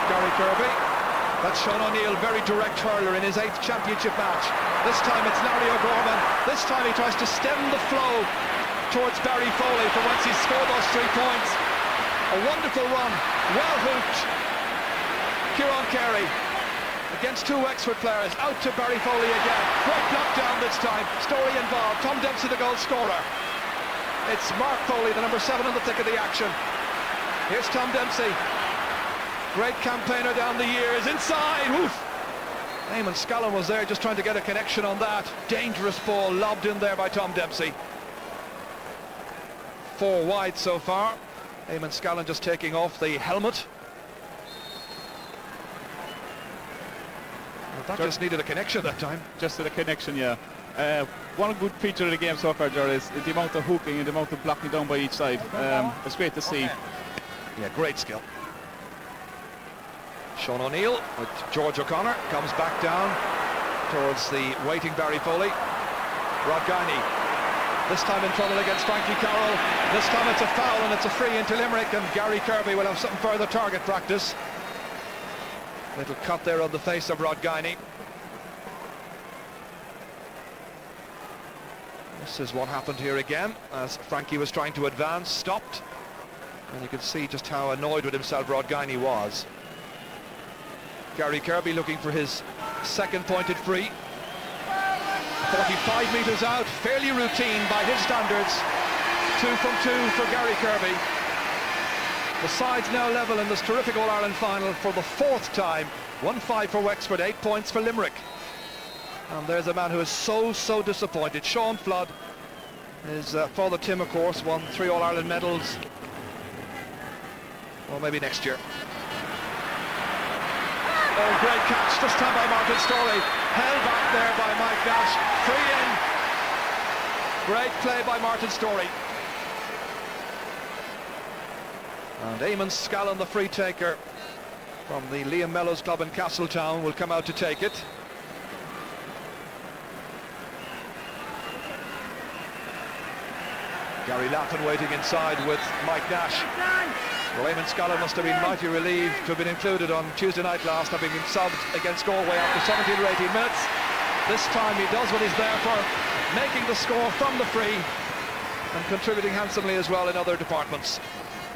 Gary Kirby. That's Sean O'Neill, very direct hurler in his 8th championship match. This time it's Larry O'Gorman. This time he tries to stem the flow towards Barry Foley from whence he scored those 3 points. A wonderful run, well hooped. Kieran Carey against 2 Wexford players, out to Barry Foley again. Great block down this time, Story involved. Tom Dempsey the goal scorer. It's Mark Foley, the number 7 in the thick of the action. Here's Tom Dempsey. Great campaigner down the years, inside, woof! Eamon Scallon was there just trying to get a connection on that. Dangerous ball lobbed in there by Tom Dempsey. 4 wide so far. Eamon Scallon just taking off the helmet. Well, that just needed a connection that time. Just a connection, yeah. One good feature of the game so far, Gerard, is the amount of hooking and the amount of blocking down by each side. It's great to see. Yeah, great skill. Sean O'Neill with George O'Connor comes back down towards the waiting Barry Foley. Rod Guiney, this time in trouble against Frankie Carroll. This time it's a foul and it's a free into Limerick, and Gary Kirby will have some further target practice. Little cut there on the face of Rod Guiney. This is what happened here again, as Frankie was trying to advance, stopped, and you can see just how annoyed with himself Rod Guiney was. Gary Kirby looking for his second pointed free. 45 metres out, fairly routine by his standards. 2 from 2 for Gary Kirby. The sides now level in this terrific All-Ireland final for the 4th time. 1-5 for Wexford, 8 points for Limerick. And there's a man who is so disappointed. Sean Flood. His father Tim, of course, won 3 All-Ireland medals. Well, maybe next year. Oh, great catch, this time by Martin Story. Held back there by Mike Nash. Free in. Great play by Martin Story. And Eamon Scallon, the free taker from the Liam Mellows Club in Castletown, will come out to take it. Gary Lappin waiting inside with Mike Nash. Well, Eamon Scallon must have been mighty relieved to have been included on Tuesday night last, having been subbed against Galway after 17 or 18 minutes. This time he does what he's there for, making the score from the free and contributing handsomely as well in other departments.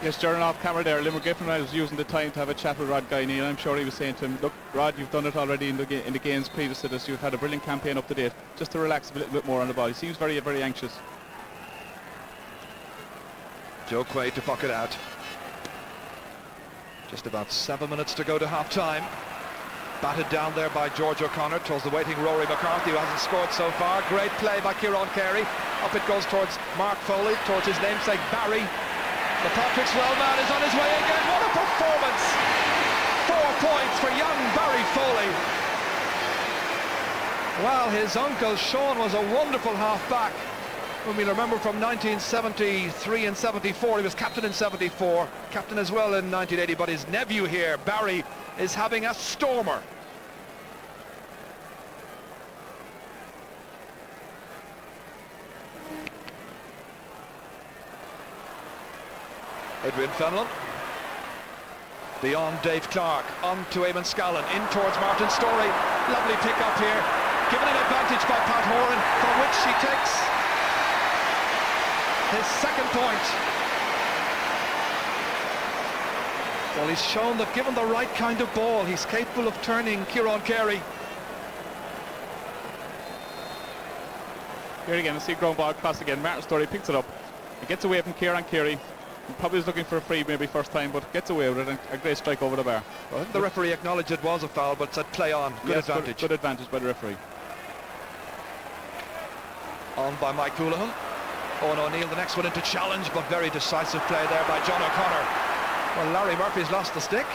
Yes, during off camera there, Limerick Griffin was using the time to have a chat with Rod Guiney, and I'm sure he was saying to him, look, Rod, you've done it already in the games previous to this. You've had a brilliant campaign up to date. Just to relax a little bit more on the ball. He seems very, very anxious. Joe Quaid to pocket out. Just about 7 minutes to go to half-time. Batted down there by George O'Connor towards the waiting Rory McCarthy, who hasn't scored so far. Great play by Kieran Carey. Up it goes towards Mark Foley, towards his namesake Barry. The Patrick's Well man is on his way again. What a performance! 4 points for young Barry Foley. Well, his uncle Sean was a wonderful half-back. When we remember from 1973 and 74, he was captain in 74, captain as well in 1980, but his nephew here, Barry, is having a stormer. Adrian Fenlon. Beyond Dave Clark, on to Eamon Scallon, in towards Martin Storey. Lovely pick up here, given an advantage by Pat Horan, from which he takes his second point. Well, he's shown that given the right kind of ball, he's capable of turning Kieran Carey. Here again, I see ground ball across again. Martin Storey picks it up. He gets away from Kieran Carey. He probably was looking for a free maybe first time, but gets away with it, and a great strike over the bar. Well, the referee acknowledged it was a foul, but said play on. Good advantage. Good advantage by the referee. On by Mike Houlihan. Owen O'Neill, the next one into challenge, but very decisive play there by John O'Connor. Well, Larry Murphy's lost the stick.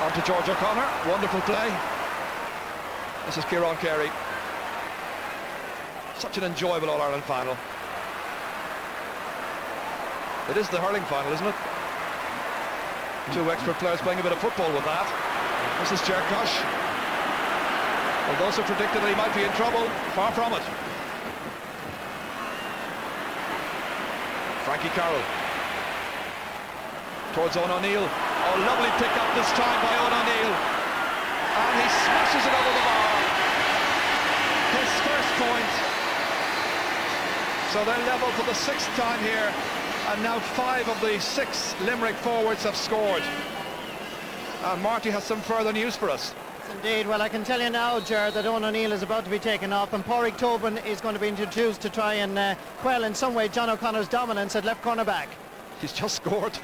On to George O'Connor. Wonderful play. This is Kieran Carey. Such an enjoyable All-Ireland final. It is the hurling final, isn't it? 2 Wexford players playing a bit of football with that. This is Cherkosh. Well, those who predicted that he might be in trouble, far from it. Frankie Carroll. Towards Owen O'Neill. Oh, lovely pick up this time by Owen O'Neill. And he smashes it over the bar. His first point. So they're level for the 6th time here. And now 5 of the 6 Limerick forwards have scored. And Marty has some further news for us. Indeed. Well, I can tell you now, Ger, that Owen O'Neill is about to be taken off, and Pádraig Tobin is going to be introduced to try and quell in some way John O'Connor's dominance at left corner back. He's just scored.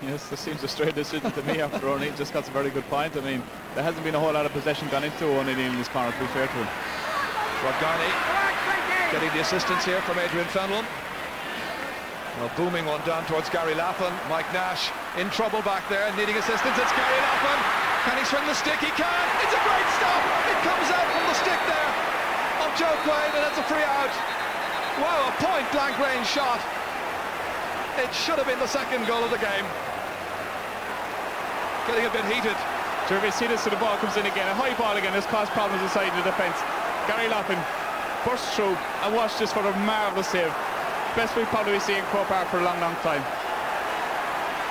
Yes, this seems a straight decision to me after O'Neill just got a very good point. I mean, there hasn't been a whole lot of possession gone into O'Neill in this corner, to be fair to him. Rod Garney getting the assistance here from Adrian Fenlon. Well, booming one down towards Gary Lappin. Mike Nash in trouble back there, needing assistance. It's Gary Lappin. Can he swing the stick? He can. It's a great stop. It comes out from the stick there of Joe Quaid, and it's a free out. Wow, a point-blank range shot. It should have been the second goal of the game. Getting a bit heated. Jeremy, see this, so the ball comes in again. A high ball again. This caused problems inside the defence. Gary Lappin bursts through and watch this for a marvellous save. Best we've probably seen in Croke Park for a long, long time.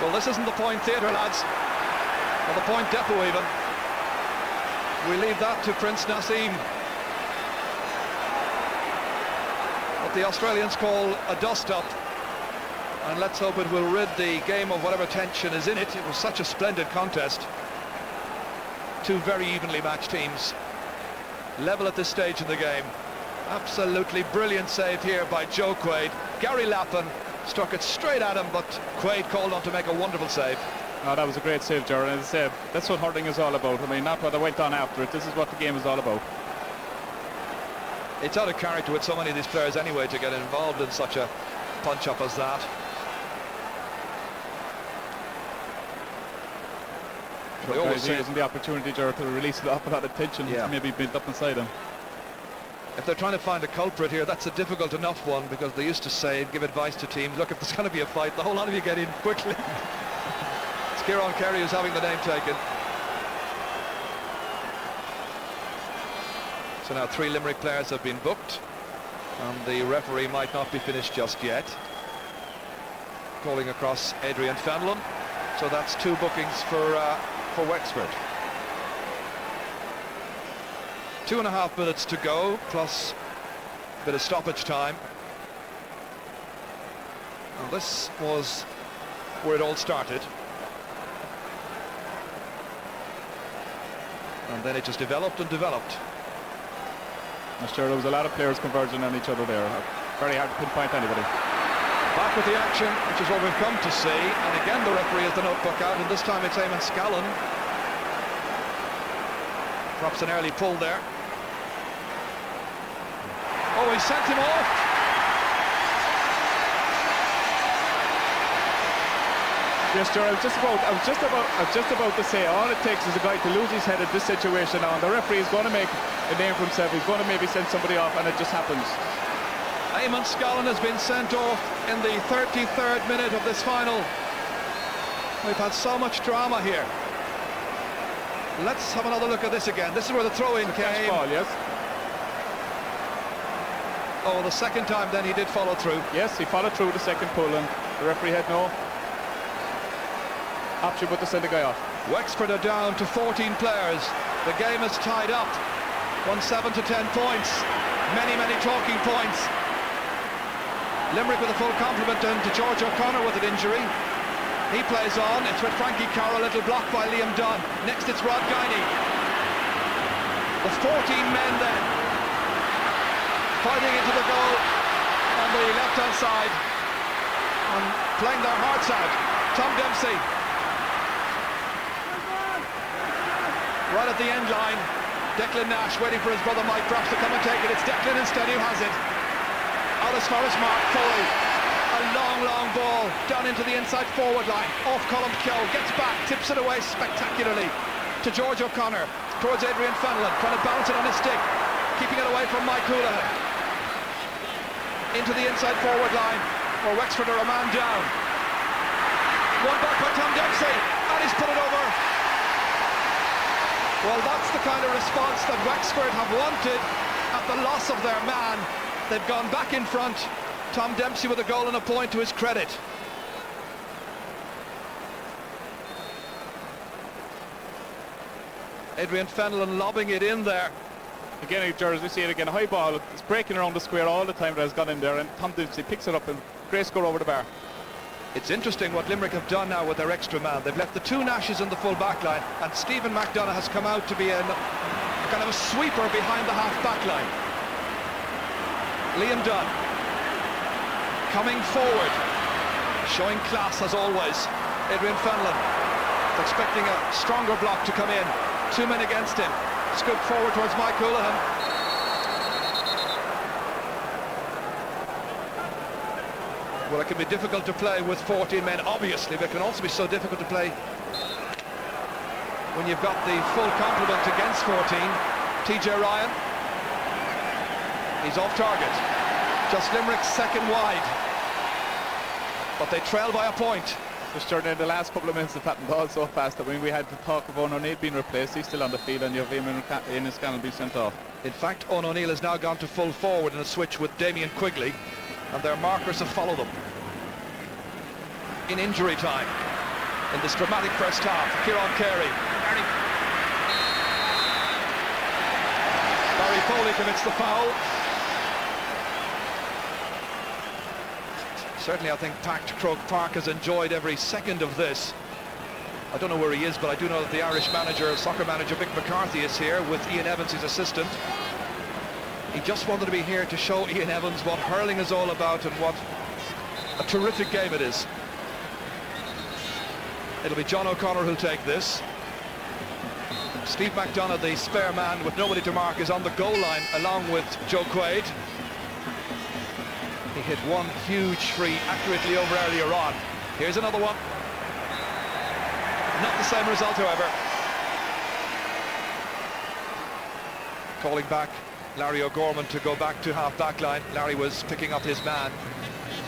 Well, this isn't the point theatre, lads. Or the point depot even. We leave that to Prince Nassim. What the Australians call a dust-up. And let's hope it will rid the game of whatever tension is in it. It was such a splendid contest. 2 very evenly matched teams. Level at this stage in the game. Absolutely brilliant save here by Joe Quaid. Gary Lappin struck it straight at him, but Quaid called on to make a wonderful save. Oh, that was a great save, Jared. As I said, that's what hurling is all about. I mean, not what I went on after it. This is what the game is all about. It's out of character with so many of these players anyway to get involved in such a punch-up as that. They always say using the opportunity, Jared, to release a lot of tension, maybe built up inside him. If they're trying to find a culprit here, that's a difficult enough one, because they used to say, give advice to teams, look, if there's going to be a fight, the whole lot of you get in quickly. It's Kieran Carey who's having the name taken. So now 3 Limerick players have been booked, and the referee might not be finished just yet. Calling across Adrian Fenlon. So that's 2 bookings for Wexford. 2.5 minutes to go, plus a bit of stoppage time. Well, this was where it all started. And then it just developed and developed. I'm sure there was a lot of players converging on each other there. Very hard to pinpoint anybody. Back with the action, which is what we've come to see. And again, the referee has the notebook out, and this time it's Eamon Scallon. Drops an early pull there. Oh, he sent him off. Yes, sir. I was just about to say, all it takes is a guy to lose his head at this situation now, and the referee is going to make a name for himself. He's going to maybe send somebody off, and it just happens. Eamon Scallon has been sent off in the 33rd minute of this final. We've had so much drama here. Let's have another look at this again. This is where the throw-in came. Ball, yes. Oh, the second time then he did follow through. Yes, he followed through the second pull, and the referee had no option but to send the guy off. Wexford are down to 14 players. The game is tied up. 7 to 10 points. Many talking points. Limerick with a full complement and to George O'Connor with an injury. He plays on. It's with Frankie Carroll, a little block by Liam Dunn. Next it's Rod Guiney. The 14 men then fighting into the goal on the left-hand side and playing their hearts out. Tom Dempsey right at the end line. Declan Nash waiting for his brother Mike perhaps to come and take it. It's Declan instead who has it. Out as far as Mark Foley. A long ball down into the inside forward line. Off Colm Keogh, gets back, tips it away spectacularly to George O'Connor. Towards Adrian Fenlon, trying to bounce it on his stick. Keeping it away from Mike Houlihan. Into the inside forward line, where Wexford are a man down. One back by Tom Dempsey, and he's put it over. Well, that's the kind of response that Wexford have wanted at the loss of their man. They've gone back in front. Tom Dempsey with a goal and a point to his credit. Adrian Fenlon lobbing it in there. Again, George, we see it again. A high ball. It's breaking around the square all the time that has gone in there, and Tom Dempsey picks it up and great score over the bar. It's interesting what Limerick have done now with their extra man. They've left the two Nashes in the full back line, and Stephen McDonagh has come out to be a kind of a sweeper behind the half back line. Liam Dunn coming forward, showing class as always. Adrian Fenlon expecting a stronger block to come in. Two men against him. Scoop forward towards Mike Houlihan. Well, it can be difficult to play with 14 men, obviously, but it can also be so difficult to play when you've got the full complement against 14. TJ Ryan, he's off target. Just Limerick's second wide, but they trail by a point. Just turning in the last couple of minutes, the happened all so fast that when we had the talk of Owen O'Neill being replaced, he's still on the field, and you have Eamon Scallon being sent off. In fact, Owen O'Neill has now gone to full forward in a switch with Damien Quigley, and their markers have followed them. In injury time, in this dramatic first half, Kieran Carey. Barry Foley commits the foul. Certainly, I think packed Croke Park has enjoyed every second of this. I don't know where he is, but I do know that the Irish manager, soccer manager Mick McCarthy is here with Ian Evans, his assistant. He just wanted to be here to show Ian Evans what hurling is all about and what a terrific game it is. It'll be John O'Connor who'll take this. Steve McDonagh, the spare man with nobody to mark, is on the goal line along with Joe Quaid. He hit one huge free accurately over earlier on. Here's another one. Not the same result, however. Calling back Larry O'Gorman to go back to half back line. Larry was picking up his man,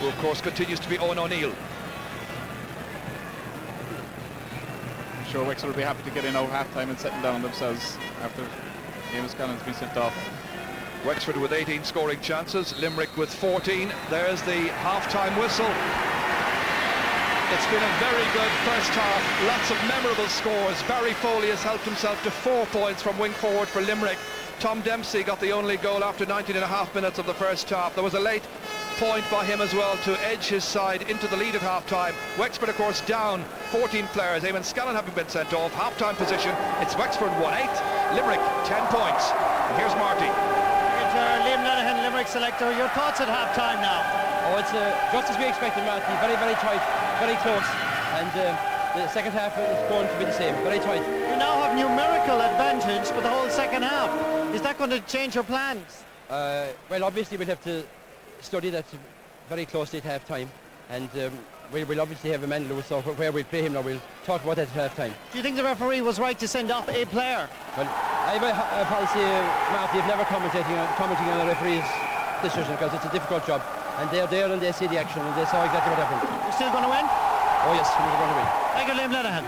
who of course continues to be Owen O'Neill. I'm sure Wexford will be happy to get in over half-time and settle down themselves after Eamon Scallon's been sent off. Wexford with 18 scoring chances, Limerick with 14. There's the half-time whistle. It's been a very good first half, lots of memorable scores. Barry Foley has helped himself to 4 points from wing forward for Limerick. Tom Dempsey got the only goal after 19.5 minutes of the first half. There was a late point by him as well to edge his side into the lead at half-time. Wexford, of course, down 14 players. Eamon Scallon having been sent off. Half-time position, it's Wexford 1-8, Limerick 10 points. And here's Marty. Liam Lenihan, Limerick selector. Your thoughts at half-time now? Oh, it's just as we expected, Marty. Very, very tight, very close. And the second half is going to be the same, very tight. You now have numerical advantage for the whole second half. Is that going to change your plans? Well, obviously we'll have to study that very closely at half-time. And we'll obviously have a man loose, so where we play him now, we'll talk about that at half-time. Do you think the referee was right to send off a player? Well, I have a policy, Marty, of never commenting on a referee's decision, because it's a difficult job. And they're there and they see the action and they saw exactly what happened. You're still going to win? Oh yes, we're going to win. Thank you, Liam Lenihan.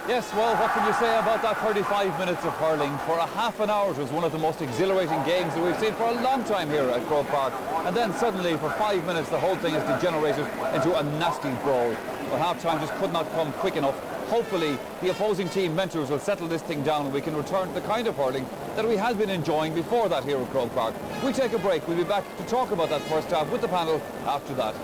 Yes, well, what can you say about that 35 minutes of hurling? For a half an hour, it was one of the most exhilarating games that we've seen for a long time here at Croke Park. And then suddenly, for 5 minutes, the whole thing has degenerated into a nasty brawl. But half-time just could not come quick enough. Hopefully, the opposing team mentors will settle this thing down and we can return to the kind of hurling that we had been enjoying before that here at Croke Park. We take a break. We'll be back to talk about that first half with the panel after that.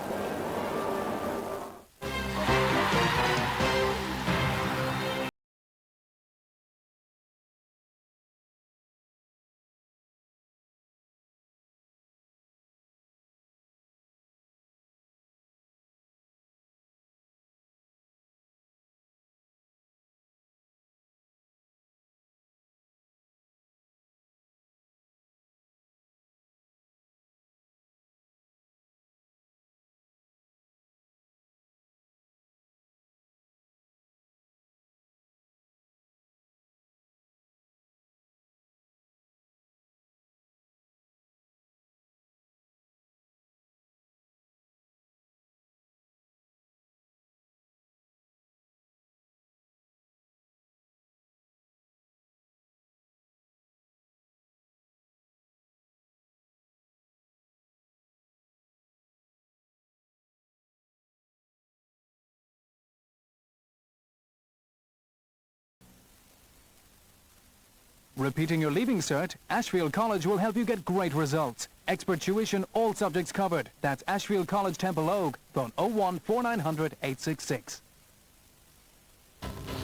Repeating your leaving cert, Ashfield College will help you get great results. Expert tuition, all subjects covered. That's Ashfield College, Temple Ogue. Phone 01 4900 866.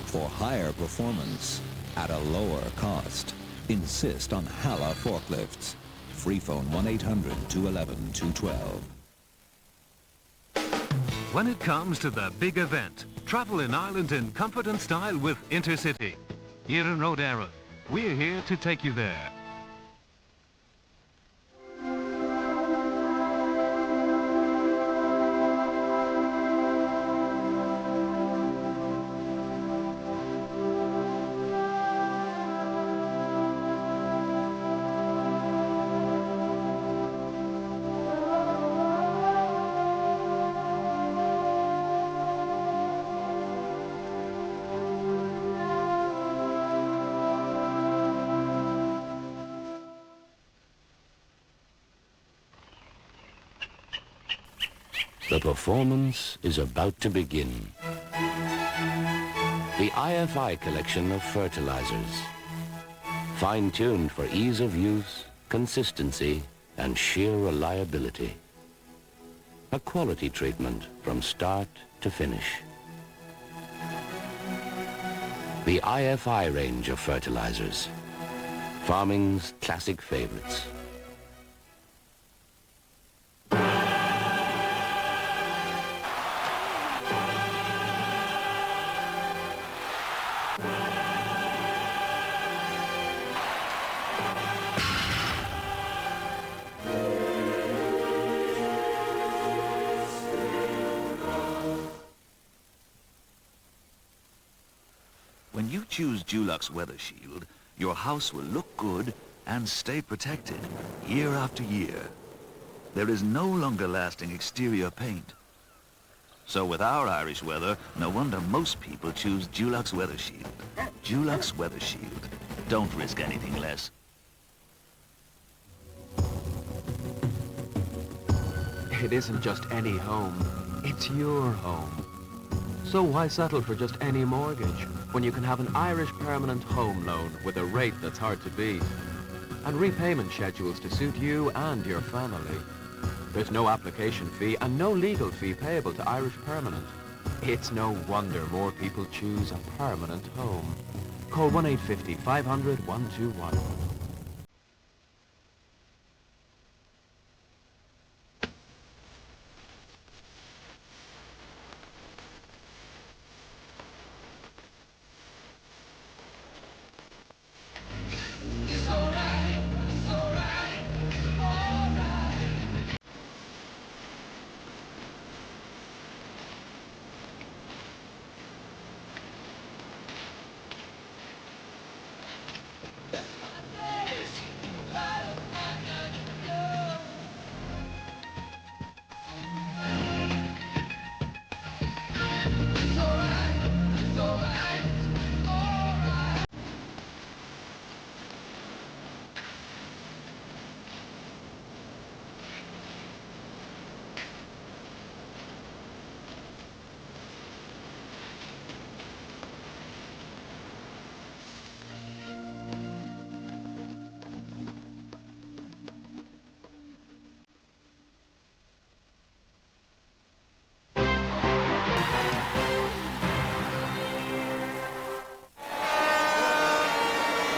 For higher performance at a lower cost, insist on Hala forklifts. Free phone 1-800-211-212. When it comes to the big event, travel in Ireland in comfort and style with Intercity. Here in Road Arrow, we're here to take you there. The performance is about to begin. The IFI collection of fertilizers. Fine-tuned for ease of use, consistency, and sheer reliability. A quality treatment from start to finish. The IFI range of fertilizers. Farming's classic favorites. When you choose Dulux Weather Shield, your house will look good and stay protected year after year. There is no longer lasting exterior paint. So with our Irish weather, no wonder most people choose Dulux Weather Shield. Dulux Weather Shield. Don't risk anything less. It isn't just any home. It's your home. So why settle for just any mortgage when you can have an Irish permanent home loan with a rate that's hard to beat and repayment schedules to suit you and your family? There's no application fee and no legal fee payable to Irish Permanent. It's no wonder more people choose a permanent home. Call 1-850-500-121.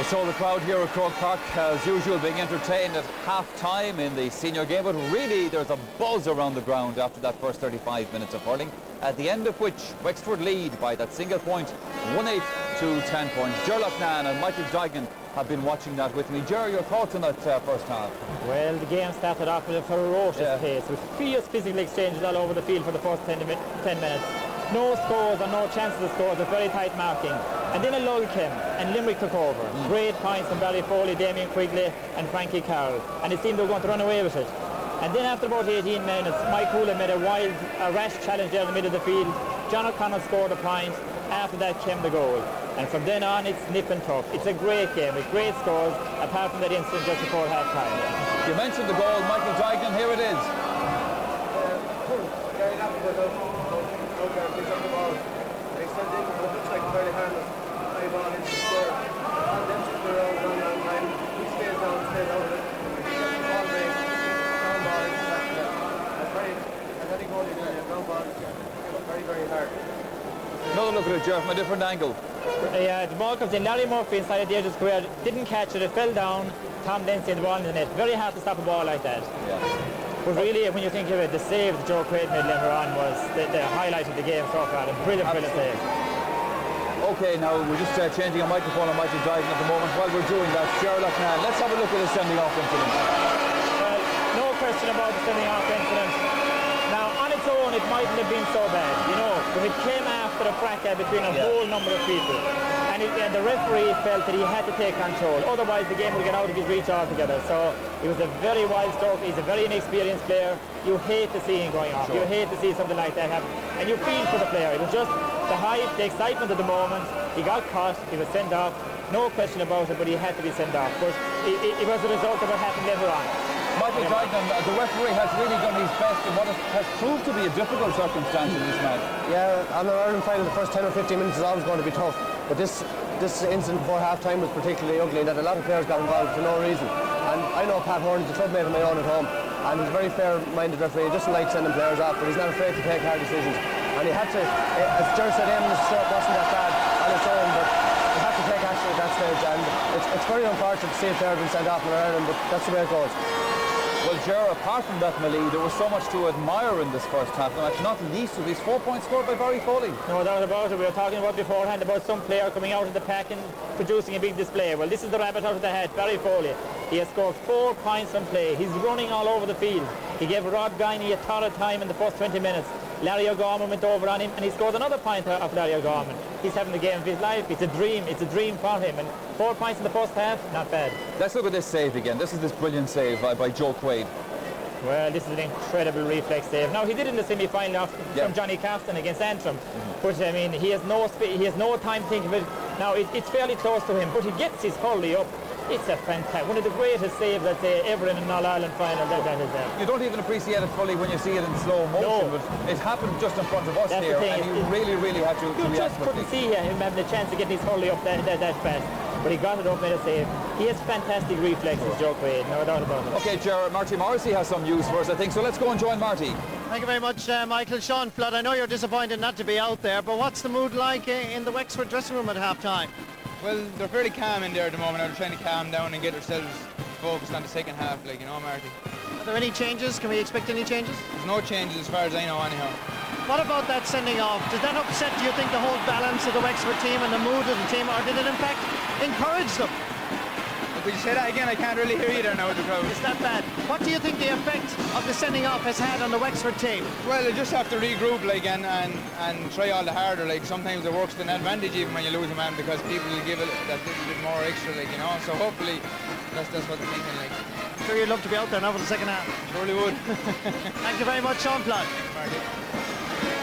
So the crowd here at Croke Park, as usual, being entertained at half-time in the senior game, but really there's a buzz around the ground after that first 35 minutes of hurling, at the end of which Wexford lead by that single point, 1-8 to 10 points. Ger Loughnane and Michael Duigan have been watching that with me. Ger, your thoughts on that first half? Well, the game started off with a ferocious pace, with fierce physical exchanges all over the field for the first 10 minutes. No scores or no chances of scores, with very tight marking. And then a lull came, and Limerick took over. Great points from Barry Foley, Damien Quigley and Frankie Carroll. And it seemed they were going to run away with it. And then after about 18 minutes, Mike Hoolan made a rash challenge there in the middle of the field. John O'Connell scored a point. After that came the goal. And from then on, it's nip and tuck. It's a great game with great scores, apart from that incident just before half-time. You mentioned the goal, Michael Duigan, here it is. Another look at it, Ger, from a different angle. Yeah, the ball comes in. Larry Murphy inside the edge of the square didn't catch it. It fell down. Tom Dempsey and the ball in the net. Very hard to stop a ball like that. Yeah. But really, when you think of it, the save that Joe Quaid made later on was the highlight of the game so far. A brilliant save. Okay, now we're just changing a microphone on Michael Duigan at the moment. While we're doing that, Ger Loughnane, let's have a look at the sending off incident. Well, no question about the sending off incident. Now, on its own, it mightn't have been so bad, you know, but it came after a fracas between a whole number of people. And the referee felt that he had to take control. Otherwise, the game would get out of his reach altogether. So it was a very wild stroke. He's a very inexperienced player. You hate to see him going off. Sure. You hate to see something like that happen. And you feel for the player. It was just the hype, the excitement of the moment. He got caught. He was sent off. No question about it, but he had to be sent off. But it was a result of what happened later on. Michael Duigan, the referee has really done his best in what has proved to be a difficult circumstance in this match. Yeah, on an Ireland final, the first 10 or 15 minutes is always going to be tough. But this incident before half-time was particularly ugly, in that a lot of players got involved for no reason. And I know Pat Horn is a clubmate of my own at home, and he's a very fair-minded referee. He doesn't like sending players off, but he's not afraid to take hard decisions. And he had to, as Ger said, aiming the stroke wasn't that bad on its own, but he had to take action at that stage. And it's very unfortunate to see a player being sent off in Ireland, but that's the way it goes. Well, Ger, apart from that melee, there was so much to admire in this first half of the match, not least of these 4 points scored by Barry Foley. No doubt about it. We were talking about beforehand about some player coming out of the pack and producing a big display. Well, this is the rabbit out of the hat, Barry Foley. He has scored 4 points from play. He's running all over the field. He gave Rod Guiney a torrid time in the first 20 minutes. Larry O'Gorman went over on him and he scored another point off Larry O'Gorman. He's having the game of his life. It's a dream for him. And 4 points in the first half, not bad. Let's look at this save again. This is this brilliant save by Joe Quaid. Well, this is an incredible reflex save. Now, he did in the semi-final from Johnny Caston against Antrim. But, I mean, he has no time to think of it. Now, it's fairly close to him, but he gets his hurley up It's a fantastic, one of the greatest saves, I'd say, ever in an All-Ireland final. That is You don't even appreciate it fully when you see it in slow motion, but it happened just in front of us That's here, the thing, and you really had to You react just couldn't see him having a chance to get his hurley up that fast. But he got it up, made a save. He has fantastic reflexes, Joe Quaid, no doubt about it. Okay, Ger, Marty Morrissey has some use for us, I think, so let's go and join Marty. Thank you very much, Michael. Sean Flood, I know you're disappointed not to be out there, but what's the mood like in the Wexford dressing room at half-time? Well, they're fairly calm in there at the moment. They're trying to calm down and get themselves focused on the second half, like, you know, Marty. Are there any changes? Can we expect any changes? There's no changes as far as I know, anyhow. What about that sending off? Does that upset, do you think, the whole balance of the Wexford team and the mood of the team, or did it in fact encourage them? Could you say that again? I can't really hear you there now with the crowd. It's that bad. What do you think the effect of the sending off has had on the Wexford team? Well, they just have to regroup, like, and try all the harder. Like, sometimes it works to an advantage even when you lose a man, because people will give it that little bit more extra, like, you know. So hopefully that's what they're thinking, like. I'm sure you'd love to be out there now for the second half. Surely would. Thank you very much, Sean Flood.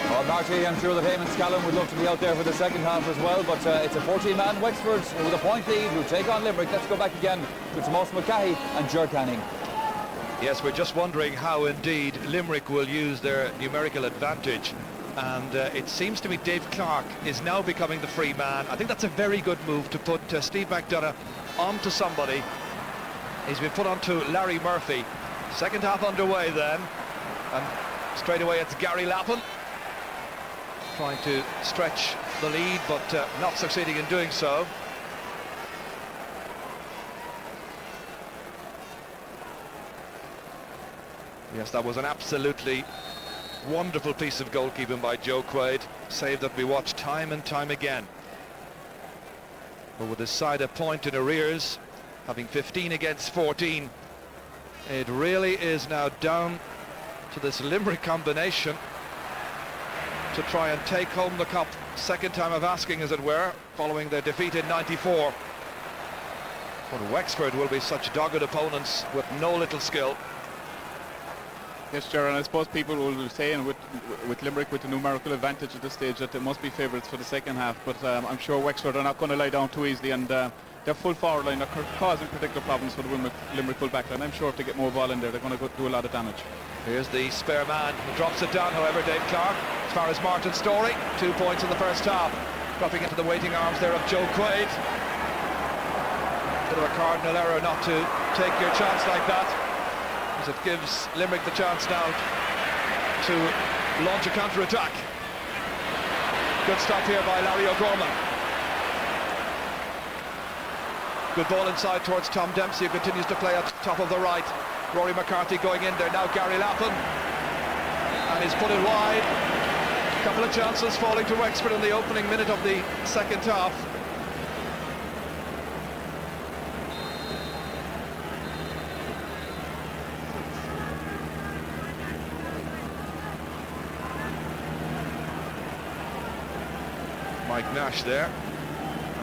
Well, Marty, I'm sure the Payments Callum would love to be out there for the second half as well, but it's a 14-man Wexford with a point lead who take on Limerick. Let's go back again to Tomas McCahey and Ger Canning. Yes, we're just wondering how indeed Limerick will use their numerical advantage, and it seems to me Dave Clark is now becoming the free man. I think that's a very good move to put Steve McDonough onto somebody. He's been put onto Larry Murphy. Second half underway then, and straight away it's Gary Lappin trying to stretch the lead, but not succeeding in doing so. Yes, that was an absolutely wonderful piece of goalkeeping by Joe Quaid. Save that we watched time and time again. But with his side a point in arrears, having 15 against 14, it really is now down to this Limerick combination to try and take home the cup. Second time of asking, as it were, following their defeat in '94. But Wexford will be such dogged opponents with no little skill. Yes, Ger, and I suppose people will be saying with Limerick with the numerical advantage at this stage that they must be favourites for the second half, but I'm sure Wexford are not going to lie down too easily, and their full forward line are causing particular problems for the Limerick full back line. I'm sure if they get more ball in there, they're going to do a lot of damage. Here's the spare man who drops it down, however, Dave Clark. As far as Martin Storey, 2 points in the first half. Dropping into the waiting arms there of Joe Quaid. Bit of a cardinal error not to take your chance like that, as it gives Limerick the chance now to launch a counter-attack. Good stop here by Larry O'Gorman. Good ball inside towards Tom Dempsey, who continues to play at top of the right. Rory McCarthy going in there, now Gary Lappin, and he's put it wide. A couple of chances falling to Wexford in the opening minute of the second half. Mike Nash there,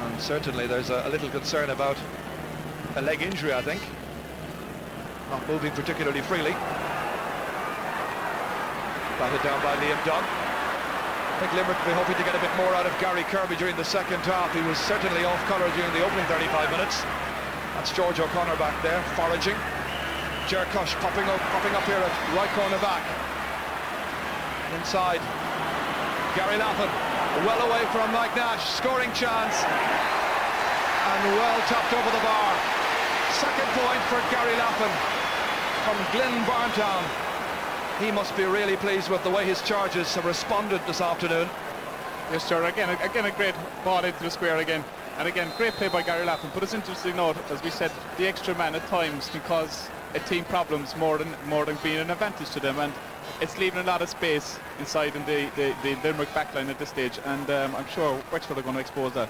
and certainly there's a little concern about a leg injury, I think. Not moving particularly freely. Batted down by Liam Dunn. I think Limerick will be hoping to get a bit more out of Gary Kirby during the second half. He was certainly off colour during the opening 35 minutes. That's George O'Connor back there, foraging. Ger Cush popping up here at right corner back. Inside, Gary Lappin, well away from Mike Nash, scoring chance, and well topped over the bar. Second point for Gary Lappin from Glen Barntown. He must be really pleased with the way his charges have responded this afternoon. Yes, sir. Again, a great ball into the square again. And again, great play by Gary Lappin. But it's interesting to note, as we said, the extra man at times can cause a team problems more than being an advantage to them. And it's leaving a lot of space inside in the Limerick backline at this stage. And I'm sure Wexford are going to expose that.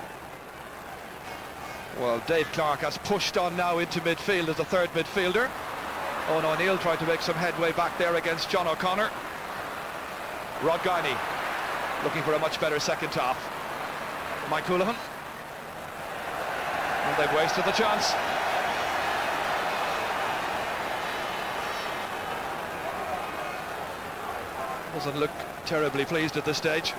Well, Dave Clark has pushed on now into midfield as a third midfielder. Owen O'Neill tried to make some headway back there against John O'Connor. Rod Guiney looking for a much better second half. Mike Houlihan. And they've wasted the chance. Doesn't look terribly pleased at this stage.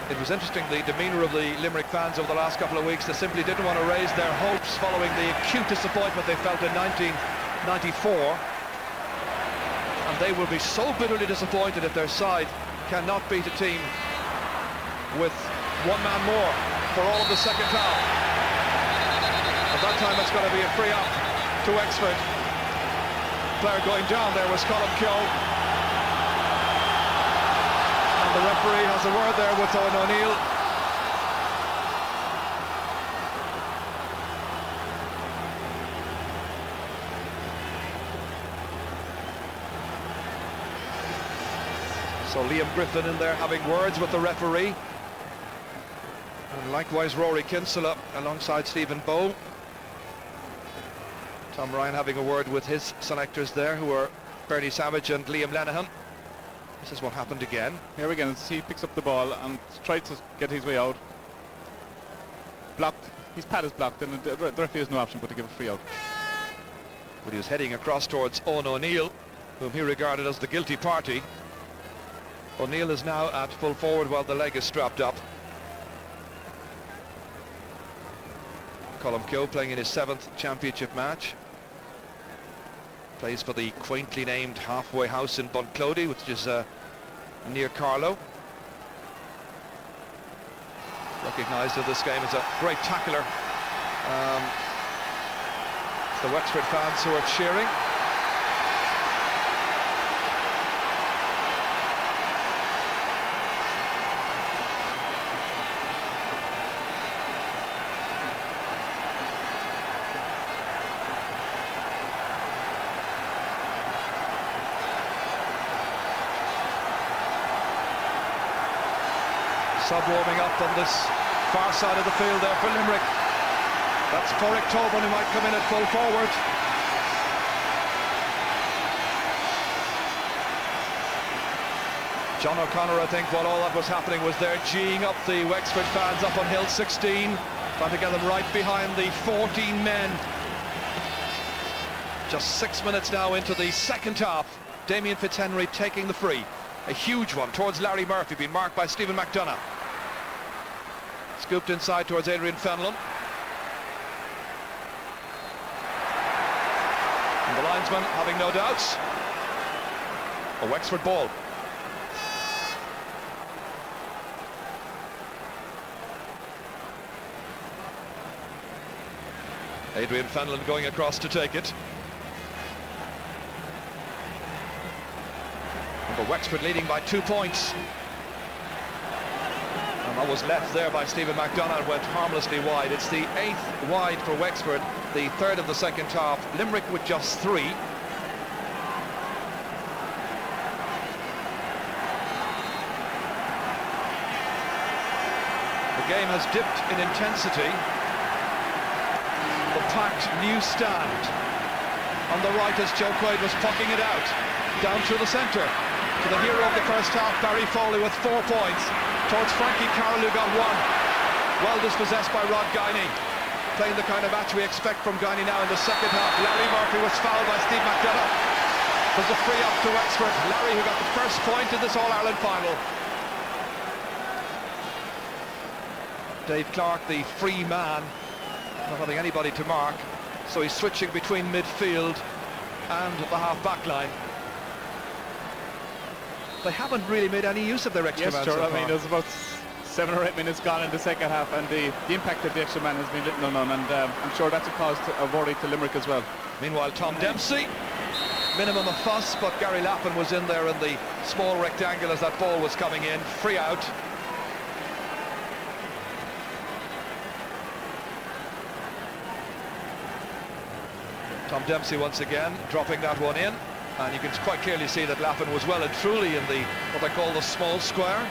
It was interesting, the demeanour of the Limerick fans over the last couple of weeks. They simply didn't want to raise their hopes following the acute disappointment they felt in 1994. And they will be so bitterly disappointed if their side cannot beat a team with one man more for all of the second half. At that time it's going to be a free up to Wexford. Player going down there was Colm Keogh. And the referee has a word there with Owen O'Neill. So Liam Griffin in there having words with the referee. And likewise Rory Kinsella alongside Stephen Bowe. Tom Ryan having a word with his selectors there, who are Bernie Savage and Liam Lenihan. This is what happened again. Here again, he picks up the ball and tries to get his way out. Blocked. His pad is blocked, and the referee has no option but to give a free out. But he was heading across towards Owen O'Neill, whom he regarded as the guilty party. O'Neill is now at full forward while the leg is strapped up. Colm Keogh playing in his 7th championship match. Plays for the quaintly named halfway house in Bunclody, which is near Carlow. Recognised in this game as a great tackler. It's the Wexford fans who are cheering. Sub warming up on this far side of the field there for Limerick. That's Porrick Tobin, who might come in at full forward. John O'Connor, I think, while all that was happening, was there geeing up the Wexford fans up on Hill 16, trying to get them right behind the 14 men. Just 6 minutes now into the second half. Damien Fitzhenry taking the free. A huge one towards Larry Murphy, being marked by Stephen McDonagh. Scooped inside towards Adrian Fenlon. And the linesman having no doubts. A Wexford ball. Adrian Fenlon going across to take it. But Wexford leading by 2 points. And that was left there by Stephen McDonagh, went harmlessly wide. It's the 8th wide for Wexford, the 3rd of the second half. Limerick with just 3. The game has dipped in intensity. The packed new stand on the right as Joe Quaid was pucking it out. Down through the centre. To the hero of the first half, Barry Foley, with 4 points. Towards Frankie Carroll, who got 1. Well dispossessed by Rod Guiney. Playing the kind of match we expect from Guiney now in the second half. Larry Murphy was fouled by Steve McDonagh. There's a free up to Wexford. Larry, who got the first point in this All-Ireland final. Dave Clark, the free man, not having anybody to mark. So he's switching between midfield and the half-back line. They haven't really made any use of their extra man. Yes, sure. So I mean, there's about 7 or 8 minutes gone in the second half, and the impact of the extra man has been little or none, and I'm sure that's a cause of worry to Limerick as well. Meanwhile, Tom Dempsey, minimum of fuss, but Gary Lappin was in there in the small rectangle as that ball was coming in. Free out. Tom Dempsey once again dropping that one in. And you can quite clearly see that Lappin was well and truly in the what they call the small square.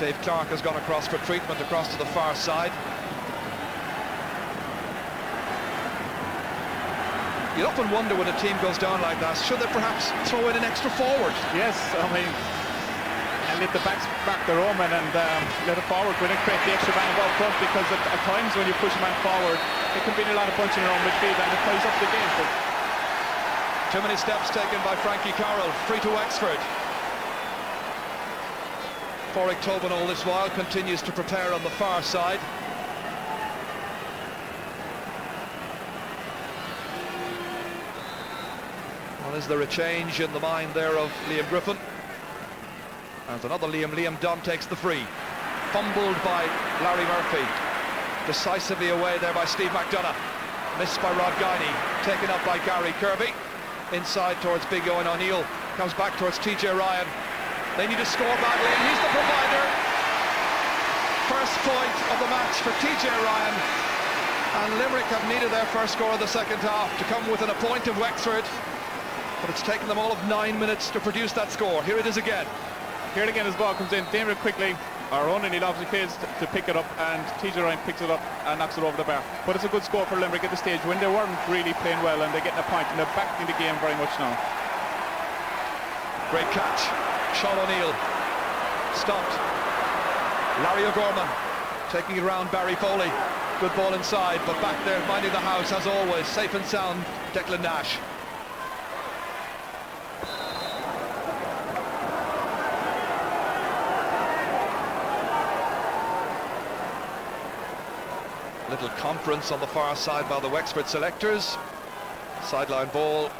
Dave Clark has gone across for treatment across to the far side. You often wonder when a team goes down like that, should they perhaps throw in an extra forward? Yes, I mean, and let the backs back their own man and let a forward when it create the extra man above front, because at times when you push a man forward, it can be a lot of punching around midfield and it ties up the game. But too many steps taken by Frankie Carroll. Free to Wexford. Pádraig Tobin all this while continues to prepare on the far side. Well, is there a change in the mind there of Liam Griffin? And another Liam Dunn takes the free. Fumbled by Larry Murphy. Decisively away there by Steve McDonough. Missed by Rod Guiney. Taken up by Gary Kirby. Inside towards Big Owen O'Neill. Comes back towards TJ Ryan. They need to score badly, and he's the provider. First point of the match for TJ Ryan. And Limerick have needed their first score of the second half to come within a point of Wexford. But it's taken them all of 9 minutes to produce that score. Here it is again. Here again as ball comes in. Damien quickly. Our own O'Neill obviously fails to pick it up, and TJ Ryan picks it up and knocks it over the bar. But it's a good score for Limerick at the stage when they weren't really playing well, and they're getting a point, and they're back in the game very much now. Great catch. Sean O'Neill. Stopped. Larry O'Gorman taking it around Barry Foley. Good ball inside, but back there minding the house as always. Safe and sound, Declan Nash. Little conference on the far side by the Wexford selectors. Sideline ball.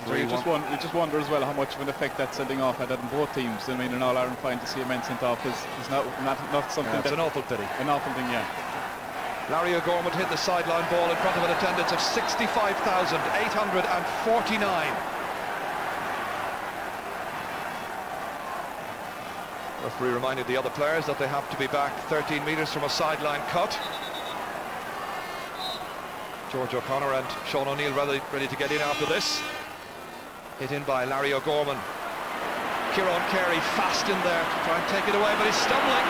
You just wonder as well how much of an effect that sending off had on both teams. I mean, in All-Ireland final to see a man sent off is not something. It's an awful pity. An awful thing, yeah. Larry O'Gorman hit the sideline ball in front of an attendance of 65,849. Referee reminded the other players that they have to be back 13 metres from a sideline cut. George O'Connor and Sean O'Neill ready to get in after this. Hit in by Larry O'Gorman. Kieran Carey fast in there to try and take it away, but he's stumbling.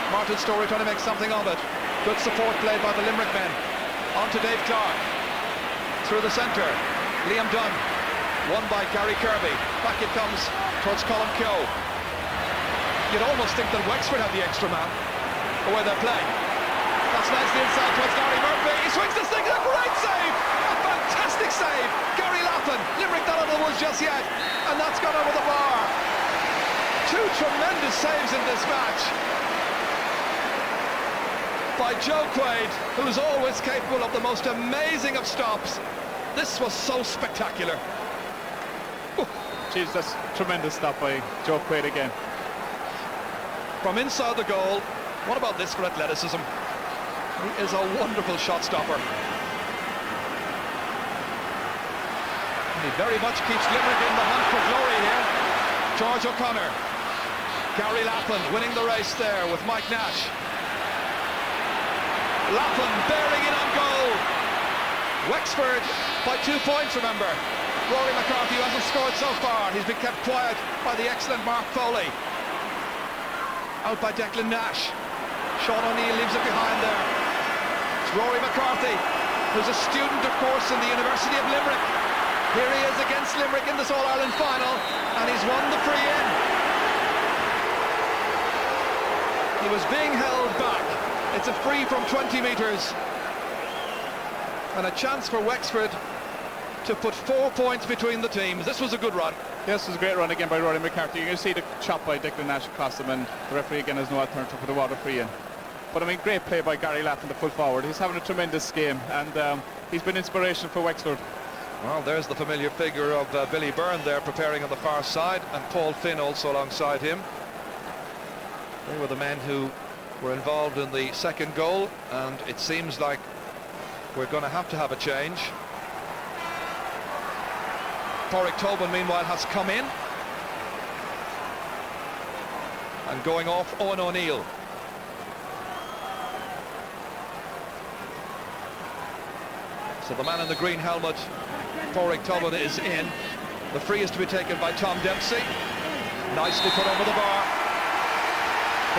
Martin Storey trying to make something of it. Good support play by the Limerick men. On to Dave Clark. Through the centre. Liam Dunn. Won by Gary Kirby. Back it comes towards Colin Keogh. You'd almost think that Wexford had the extra man, the way they're playing. That's nicely inside towards Larry Murphy. He swings this thing, a great save! A fantastic save! Gary Lappin. Limerick not out of the woods just yet, and that's gone over the bar. Two tremendous saves in this match by Joe Quaid, who's always capable of the most amazing of stops. This was so spectacular. Jeez, that's tremendous stop by Joe Quaid again. From inside the goal. What about this for athleticism? He is a wonderful shot stopper. And he very much keeps Limerick in the hunt for glory here. George O'Connor. Gary Lappin winning the race there with Mike Nash. Lappin bearing in on goal. Wexford by 2 points, remember. Rory McCarthy, who hasn't scored so far. He's been kept quiet by the excellent Mark Foley. Out by Declan Nash. Sean O'Neill leaves it behind there. It's Rory McCarthy, who's a student, of course, in the University of Limerick. Here he is against Limerick in this All-Ireland final, and he's won the free in. He was being held back. It's a free from 20 metres. And a chance for Wexford to put 4 points between the teams. This was a good run. Yes, it was a great run again by Rory McCarthy. You can see the chop by Declan Nash across them, and the referee again has no alternative for the water free in. But I mean, great play by Gary Lappin, the full forward. He's having a tremendous game, and he's been inspiration for Wexford. Well, there's the familiar figure of Billy Byrne there preparing on the far side, and Paul Finn also alongside him. They were the men who were involved in the second goal, and it seems like we're going to have a change. Pádraig Tobin, meanwhile, has come in. And going off, Owen O'Neill. So the man in the green helmet, Pádraig Tobin, is in. The free is to be taken by Tom Dempsey. Nicely put over the bar.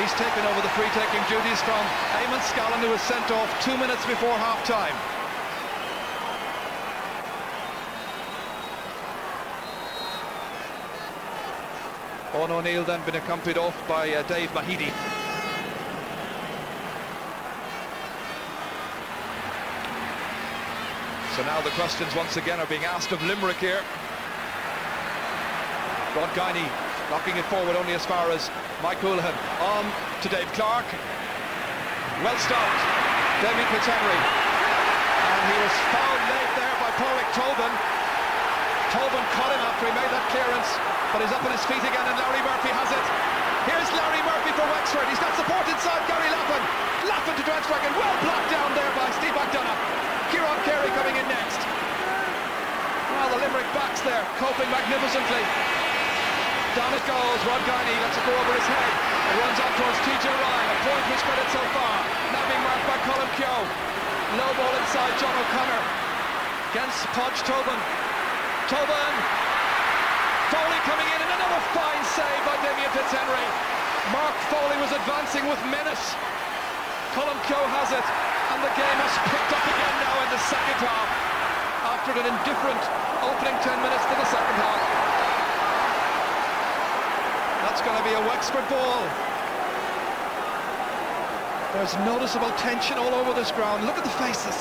He's taken over the free-taking duties from Eamon Scallon, who was sent off 2 minutes before half-time. Owen O'Neill then been accompanied off by Dave Mahidi. So now the questions once again are being asked of Limerick here. Rod Guiney knocking it forward only as far as Mike Houlihan. On to Dave Clark. Well stopped. Damien Fitzhenry. And he was fouled late there by Pádraig Tobin. Tobin caught him after he made that clearance, but he's up on his feet again, and Larry Murphy has it. Here's Larry Murphy for Wexford. He's got support inside. Gary Lappin. Lappin to Drenstrike, and well blocked down there by Steve McDonough. Kieran Carey coming in next. Well, the Limerick backs there, coping magnificently. Down it goes. Rod Guiney lets it go over his head. It runs on towards TJ Ryan. A point to his credit so far. Now being marked by Colin Keogh. Low ball inside John O'Connor. Against Podge Tobin. Tobin. Foley coming in, and another fine save by Damien Fitzhenry. Mark Foley was advancing with menace. Colin Keogh has it, and the game has picked up again now in the second half. After an indifferent opening 10 minutes to the second half. That's going to be a Wexford ball. There's noticeable tension all over this ground. Look at the faces.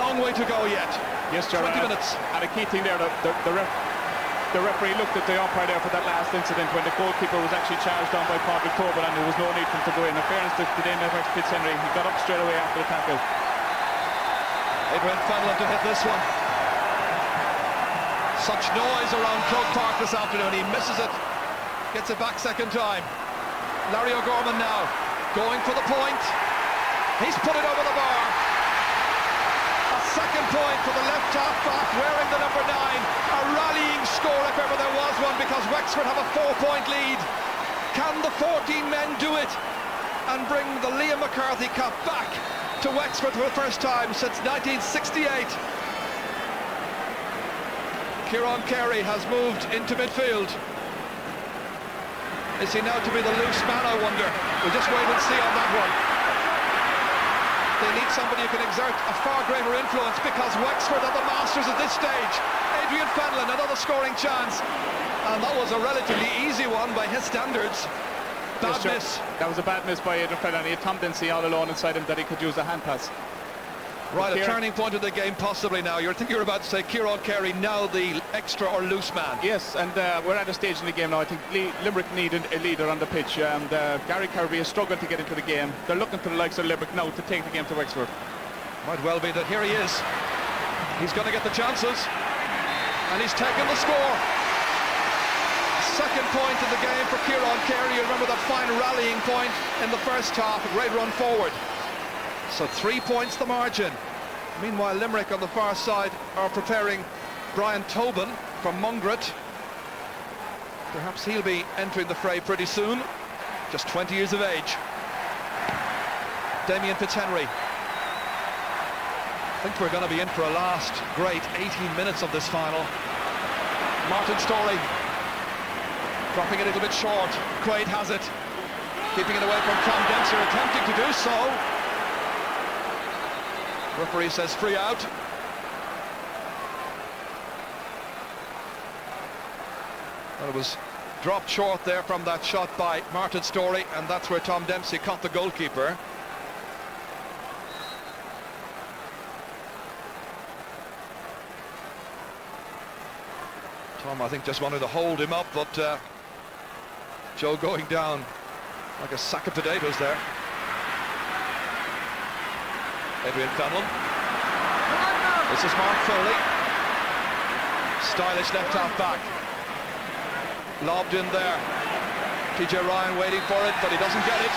Long way to go yet. Yes, Gerard. 20 minutes. And a key thing there, the referee looked at the umpire there for that last incident when the goalkeeper was actually charged on by Pádraig Tobin, and there was no need for him to go in. In fairness to Damien Fitzhenry, he got up straight away after the tackle. Adrian Fenlon to hit this one. Such noise around Croke Park this afternoon. He misses it. Gets it back second time. Larry O'Gorman now going for the point. He's put it over the bar. A second point for the left half back wearing the number 9. A rallying score if ever there was one, because Wexford have a 4-point lead. Can the 14 men do it and bring the Liam McCarthy Cup back to Wexford for the first time since 1968? Kieran Carey has moved into midfield. Is he now to be the loose man, I wonder? We'll just wait and see on that one. They need somebody who can exert a far greater influence, because Wexford are the masters at this stage. Adrian Fenlon, another scoring chance. And that was a relatively easy one by his standards. Bad miss. That was a bad miss by Adrian Fenlon. He had Tom Dempsey all alone inside him that he could use a hand pass. Right, a turning point of the game possibly now. I think you're about to say Kieran Carey now the extra or loose man. Yes, and we're at a stage in the game now. I think Limerick need a leader on the pitch, and Gary Kirby is struggling to get into the game. They're looking to the likes of Limerick now to take the game to Wexford. Might well be that here he is. He's going to get the chances, and he's taken the score. Second point in the game for Kieran Carey. You remember that fine rallying point in the first half, a great run forward. So 3 points the margin. Meanwhile, Limerick on the far side are preparing Brian Tobin from Mungret. Perhaps he'll be entering the fray pretty soon. Just 20 years of age. Damien Fitzhenry. I think we're going to be in for a last great 18 minutes of this final. Martin Storey dropping it a little bit short. Quaid has it. Keeping it away from Tom Dempsey, attempting to do so. Referee says free out. Well, it was dropped short there from that shot by Martin Storey, and that's where Tom Dempsey caught the goalkeeper. Tom, I think, just wanted to hold him up, but Joe going down like a sack of potatoes there. Adrian Fenlon. This is Mark Foley. Stylish left half back. Lobbed in there. TJ Ryan waiting for it, but he doesn't get it.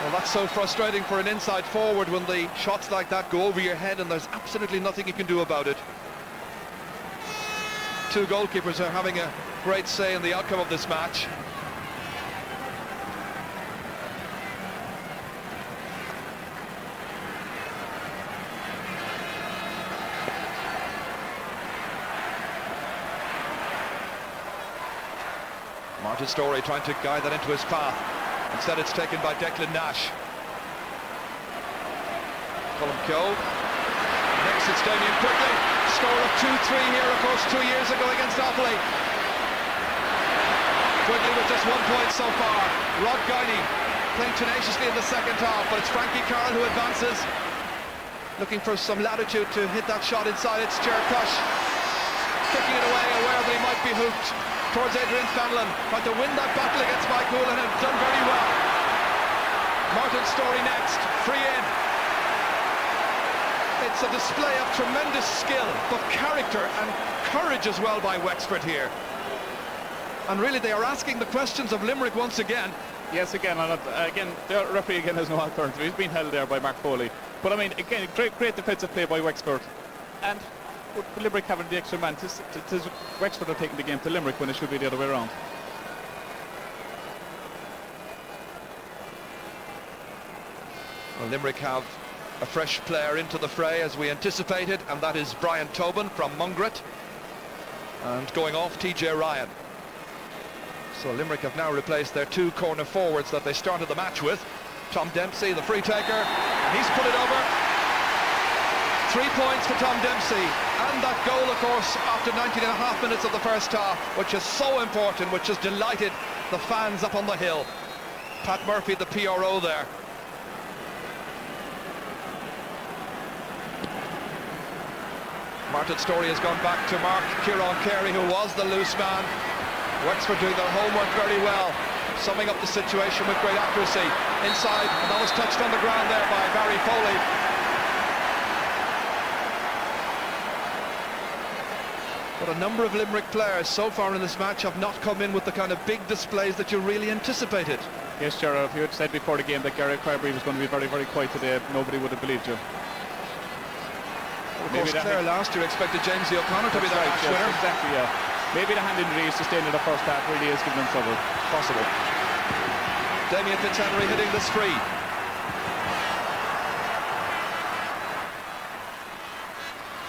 Well, that's so frustrating for an inside forward when the shots like that go over your head and there's absolutely nothing you can do about it. Two goalkeepers are having a great say in the outcome of this match. Martin Storey trying to guide that into his path. Instead it's taken by Declan Nash. Colin Keogh. Next it's Damien Quigley. Score of 2-3 here, of course, 2 years ago against Offaly. Quigley with just 1 point so far. Rod Guiney playing tenaciously in the second half, but it's Frankie Carroll who advances. Looking for some latitude to hit that shot inside. It's Ger Cush. kicking it away, aware that he might be hooked towards Adrian Fenlon, trying to win that battle against Mike Houlihan, and done very well. Martin Storey next, free in. It's a display of tremendous skill, but character and courage as well by Wexford here. And really they are asking the questions of Limerick once again. Yes, again, and again, the referee again has no alternative. He's been held there by Mark Foley. But I mean, again, great defensive play by Wexford. And with Limerick having the extra man, Wexford are taking the game to Limerick when it should be the other way around. Well, Limerick have a fresh player into the fray as we anticipated, and that is Brian Tobin from Mungret. And going off, TJ Ryan. So Limerick have now replaced their two corner forwards that they started the match with. Tom Dempsey, the free taker, and he's put it over. 3 points for Tom Dempsey, and that goal, of course, after 19.5 minutes of the first half, which is so important, which has delighted the fans up on the hill. Pat Murphy, the PRO there. Martin Storey has gone back to mark Kieran Carey, who was the loose man. Wexford doing their homework very well, summing up the situation with great accuracy. Inside, and that was touched on the ground there by Barry Foley. But a number of Limerick players so far in this match have not come in with the kind of big displays that you really anticipated. Yes, Gerard, if you had said before the game that Gary Crabtree was going to be very, very quiet today, nobody would have believed you. Of course, Clare last year expected James O'Connor to be the match winner. Exactly, yeah. Maybe the hand injury sustained in the first half really is giving them trouble. Possible. Damien Fitzhenry hitting this free.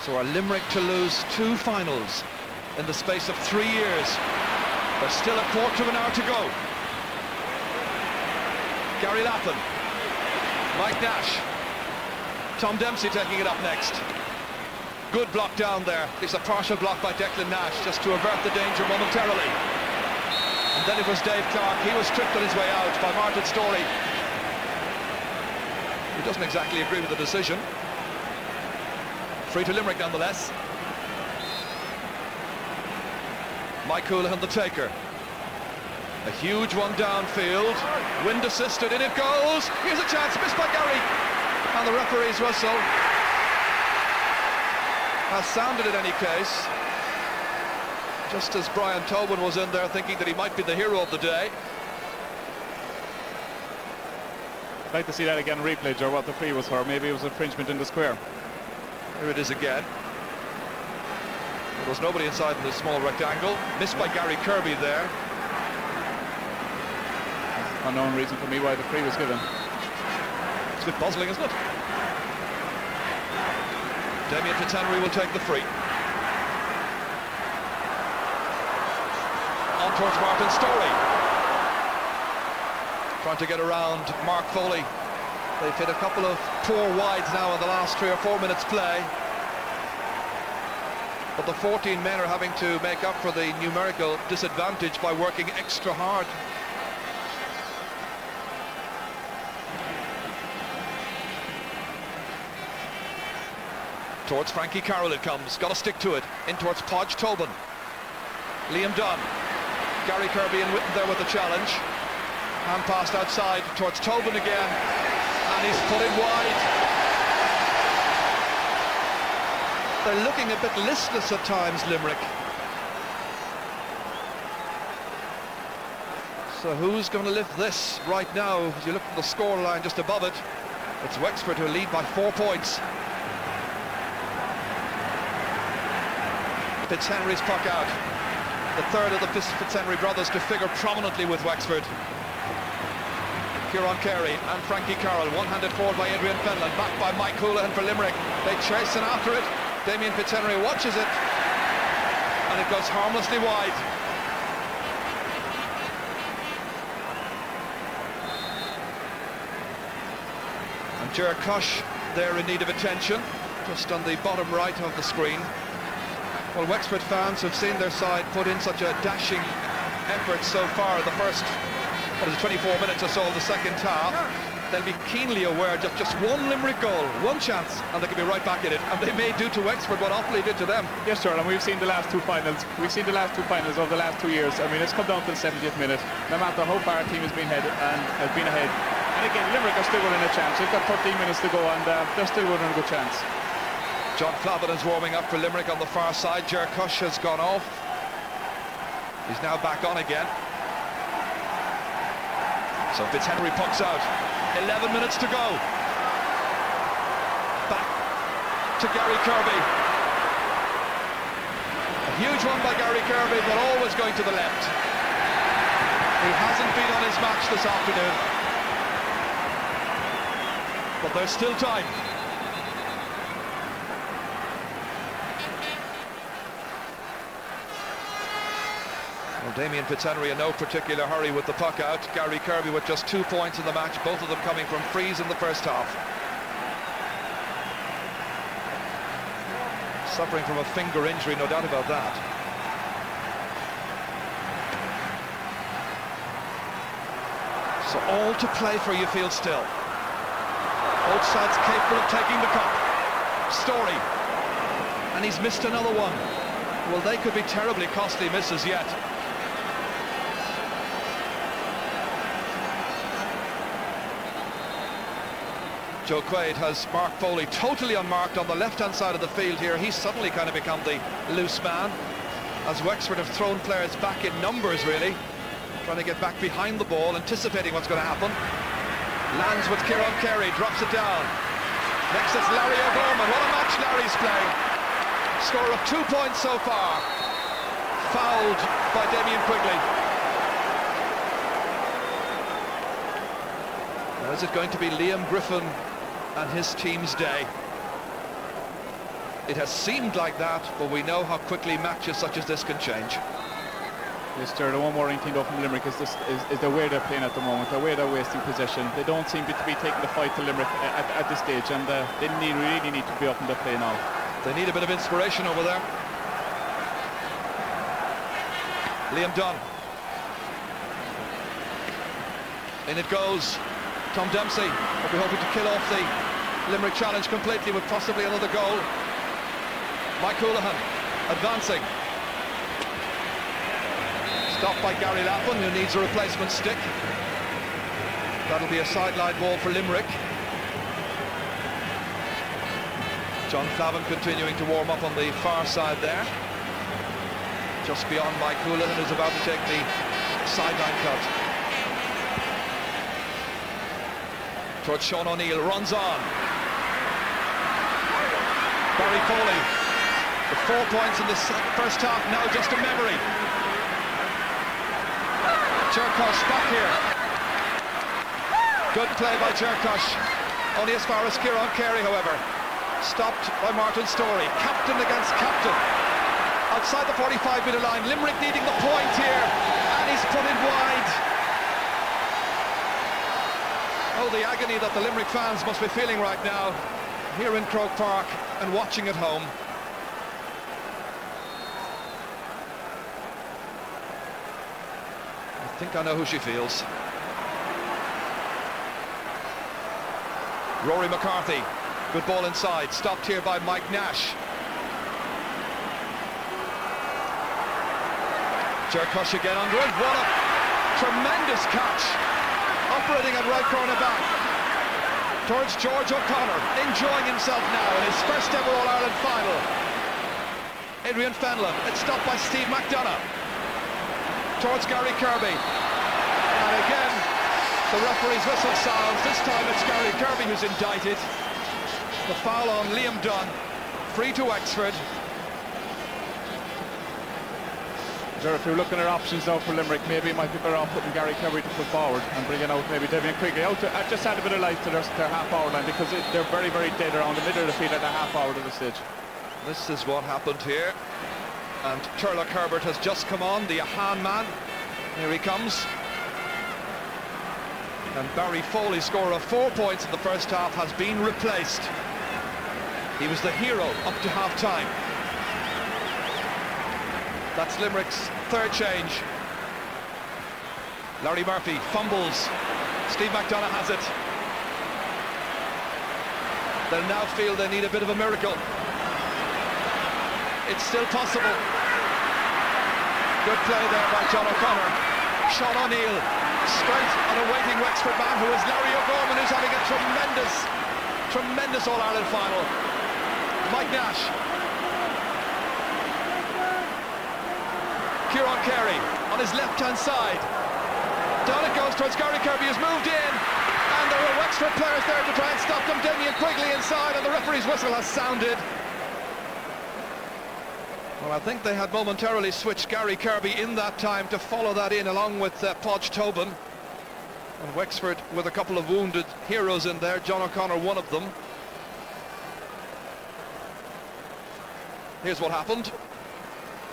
So are Limerick to lose 2 finals in the space of 3 years? There's still a quarter of an hour to go. Gary Lappin, Mike Nash, Tom Dempsey taking it up next. Good block down there. It's a partial block by Declan Nash just to avert the danger momentarily. And then it was Dave Clark. He was tripped on his way out by Martin Storey. He doesn't exactly agree with the decision. Free to Limerick nonetheless. Mike Houlihan the taker. A huge one downfield. Wind assisted, in it goes. Here's a chance, missed by Gary. And the referee's whistle has sounded in any case, just as Brian Tobin was in there thinking that he might be the hero of the day. I'd like to see that again replayed, or what the free was for. Maybe it was infringement in the square. Here it is again. There was nobody inside in the small rectangle. Missed by Gary Kirby there. Unknown reason for me why the free was given. It's a bit puzzling, isn't it? Damien Fitzhenry will take the free. On towards Martin Storey. Trying to get around Mark Foley. They've hit a couple of poor wides now in the last 3 or 4 minutes play. But the 14 men are having to make up for the numerical disadvantage by working extra hard. Towards Frankie Carroll it comes, got to stick to it. In towards Podge Tobin. Liam Dunn. Gary Kirby and Whitten there with the challenge. Hand passed outside towards Tobin again. And he's put it wide. They're looking a bit listless at times, Limerick. So who's going to lift this right now? As you look at the scoreline just above it, it's Wexford who lead by 4 points. Fitzhenry's puck out. The third of the Fitzhenry brothers to figure prominently with Wexford. Kieran Carey and Frankie Carroll, one-handed forward by Adrian Fenlon, backed by Mike Houlihan for Limerick. They chase and after it. Damien Fitzhenry watches it, and it goes harmlessly wide. And Ger Cush there in need of attention, just on the bottom right of the screen. Well, Wexford fans have seen their side put in such a dashing effort so far. The first, 24 minutes or so of the second half. they'll be keenly aware that just one Limerick goal, one chance, and they could be right back in it. And they may do to Wexford what Offaly did to them. Yes, sir, and we've seen the last two finals. We've seen the last two finals over the last 2 years. I mean, it's come down to the 70th minute. No matter how far a team has been ahead, and again, Limerick are still winning a chance. They've got 13 minutes to go, and they're still winning a good chance. John Flavin is warming up for Limerick on the far side. Ger Cush has gone off. He's now back on again. So Fitzhenry pucks out. 11 minutes to go. Back to Gary Kirby. A huge one by Gary Kirby, but always going to the left. He hasn't been on his match this afternoon. But there's still time. Well, Damien Fitzhenry in no particular hurry with the puck out. Gary Kirby with just 2 points in the match, both of them coming from frees in the first half. Suffering from a finger injury, no doubt about that. So all to play for, you feel still. Both sides capable of taking the cup. Story. And he's missed another one. Well, they could be terribly costly misses yet. Joe Quaid has Mark Foley totally unmarked on the left-hand side of the field here. He's suddenly kind of become the loose man, as Wexford have thrown players back in numbers, really, trying to get back behind the ball, anticipating what's going to happen. Lands with Kieran Carey, drops it down. Next it's Larry O'Gorman. What a match Larry's playing. Score of 2 points so far. Fouled by Damien Quigley. Now is it going to be Liam Griffin and his team's day? It has seemed like that, but we know how quickly matches such as this can change. Yes, sir, the one worrying thing though from Limerick is the way they're playing at the moment, the way they're wasting possession. They don't seem to be taking the fight to Limerick at this stage, and they really need to be up in their play now. They need a bit of inspiration over there. Liam Dunn. In it goes. Tom Dempsey will be hoping to kill off the Limerick challenge completely with possibly another goal. Mike Houlihan advancing. Stopped by Gary Lappin, who needs a replacement stick. That'll be a sideline ball for Limerick. John Flavin continuing to warm up on the far side there. Just beyond Mike Houlihan, who's about to take the sideline cut. Towards Sean O'Neill, runs on. Barry Foley, the 4 points in the first half, now just a memory. Ger Cush back here. Good play by Ger Cush. Only as far as Kieran Carey, however. Stopped by Martin Story. Captain against captain. Outside the 45-metre line. Limerick needing the point here. And he's put it wide. Oh, the agony that the Limerick fans must be feeling right now, here in Croke Park and watching at home. I think I know who she feels. Rory McCarthy, good ball inside, stopped here by Mike Nash. Ger Cush again under it. What a tremendous catch. Operating at right corner back towards George O'Connor, enjoying himself now in his first ever All-Ireland final. Adrian Fenlon, it's stopped by Steve McDonough towards Gary Kirby, and again the referee's whistle sounds. This time it's Gary Kirby who's indicted. The foul on Liam Dunn, free to Wexford. If you're looking at options now for Limerick, maybe it might be better off putting Gary Kirby to put forward and bringing out maybe Damien Quigley out to just add a bit of life to their half-hour line, because they're very, very dead around the middle of the field at a half-hour to the stage. This is what happened here, and Turlock Herbert has just come on, the Ahan man. Here he comes. And Barry Foley's score of 4 points in the first half has been replaced. He was the hero up to half-time. That's Limerick's third change. Larry Murphy fumbles. Steve McDonough has it. They'll now feel they need a bit of a miracle. It's still possible. Good play there by John O'Connor. Sean O'Neill straight on a waiting Wexford man who is Larry O'Gorman, who's having a tremendous All-Ireland final. Mike Nash. Kieran Carey on his left-hand side. Down it goes towards Gary Kirby, who's moved in, and there are Wexford players there to try and stop them. Damien Quigley inside, and the referee's whistle has sounded. Well, I think they had momentarily switched Gary Kirby in that time to follow that in along with Podge Tobin. And Wexford with a couple of wounded heroes in there, John O'Connor one of them. Here's what happened.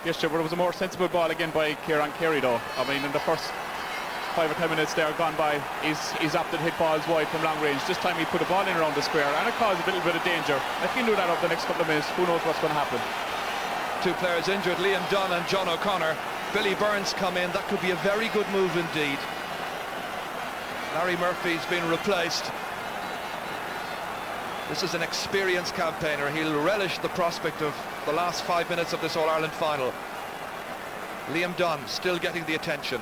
Yes, sure, but it was a more sensible ball again by Kieran Carey though. I mean, in the first 5 or 10 minutes there gone by, he's opted to hit balls wide from long range. This time he put a ball in around the square and it caused a little bit of danger. If he can do that over the next couple of minutes, who knows what's going to happen. 2 players injured, Liam Dunn and John O'Connor. Billy Burns come in. That could be a very good move indeed. Larry Murphy's been replaced. This is an experienced campaigner. He'll relish the prospect of the last 5 minutes of this All-Ireland final. Liam Dunn still getting the attention.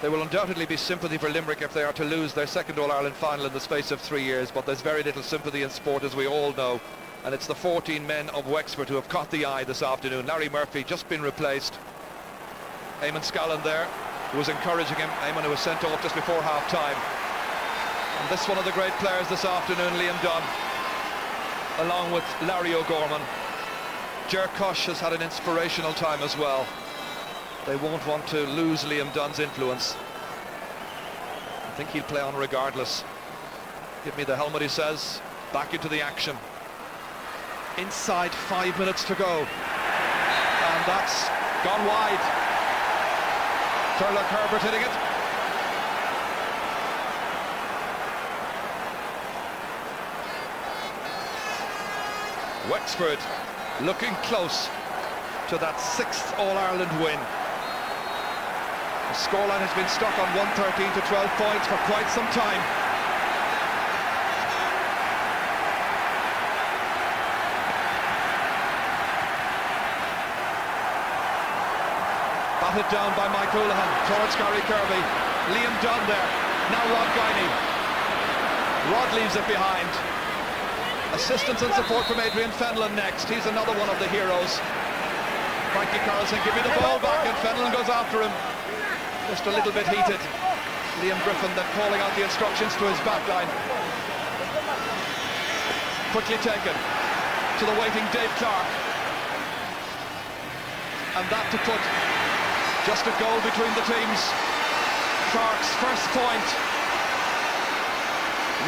There will undoubtedly be sympathy for Limerick if they are to lose their second All-Ireland final in the space of 3 years, but there's very little sympathy in sport, as we all know. And it's the 14 men of Wexford who have caught the eye this afternoon. Larry Murphy just been replaced. Eamon Scallon there, who was encouraging him. Eamon, who was sent off just before half-time. And this one of the great players this afternoon, Liam Dunn, along with Larry O'Gorman. Ger Cush has had an inspirational time as well. They won't want to lose Liam Dunn's influence. I think he'll play on regardless. Give me the helmet, he says. Back into the action. Inside 5 minutes to go. And that's gone wide. Turlock Herbert hitting it. Wexford looking close to that 6th All-Ireland win. The scoreline has been stuck on 113 to 12 points for quite some time. Batted down by Mike Houlihan towards Gary Kirby. Liam Dunn there. Now Rod Guiney. Rod leaves it behind. Assistance and support from Adrian Fenlon next. He's another one of the heroes. Frankie Carlson, give me the ball back, and Fenlon goes after him. Just a little bit heated. Liam Griffin then calling out the instructions to his backline. Quickly taken to the waiting Dave Clark. And that to put just a goal between the teams. Clark's first point.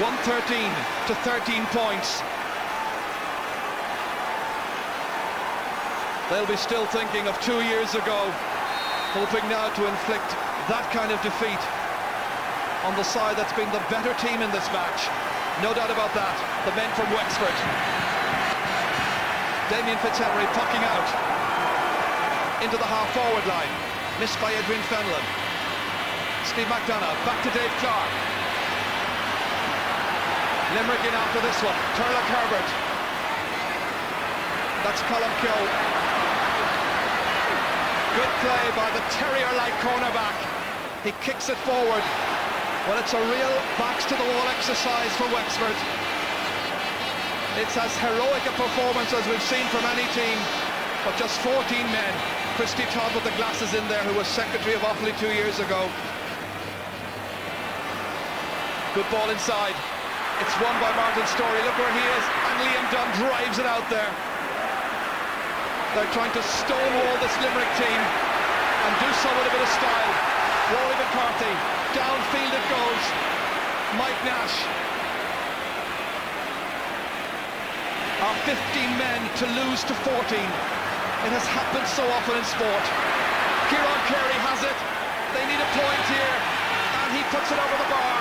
113 to 13 points. They'll be still thinking of 2 years ago, hoping now to inflict that kind of defeat on the side that's been the better team in this match. No doubt about that. The men from Wexford. Damien Fitzhenry pucking out into the half-forward line. Missed by Adrian Fenlon. Steve McDonough back to Dave Clark. Limerick in after this one. Turlock Herbert. That's Colm Keogh. Good play by the terrier-like cornerback. He kicks it forward. Well, it's a real backs-to-the-wall exercise for Wexford. It's as heroic a performance as we've seen from any team, but just 14 men. Christy Todd with the glasses in there, who was Secretary of Offaly 2 years ago. Good ball inside. It's won by Martin Storey. Look where he is, and Liam Dunn drives it out there. They're trying to stonewall this Limerick team and do so with a bit of style. Rory McCarthy, downfield it goes. Mike Nash. Our 15 men to lose to 14. It has happened so often in sport. Kieran Carey has it. They need a point here, and he puts it over the bar.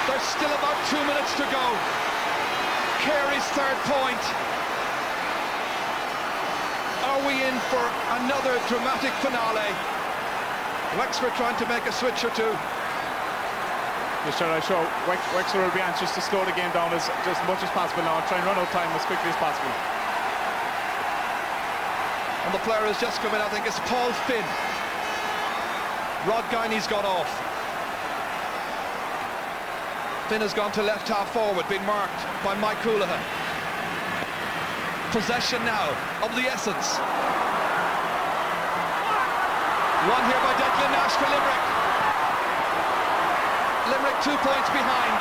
There's still about 2 minutes to go. Carey's third point. Are we in for another dramatic finale? Wexford trying to make a switch or two. Yes, sure, I'm sure Wexford will be anxious to slow the game down as much as possible now and try and run out time as quickly as possible. And the player has just come in, I think it's Paul Finn. Rod Guiney's gone off. Finn has gone to left half forward, being marked by Mike Houlihan. Possession now of the essence. One here by Declan Nash for Limerick. Limerick 2 points behind.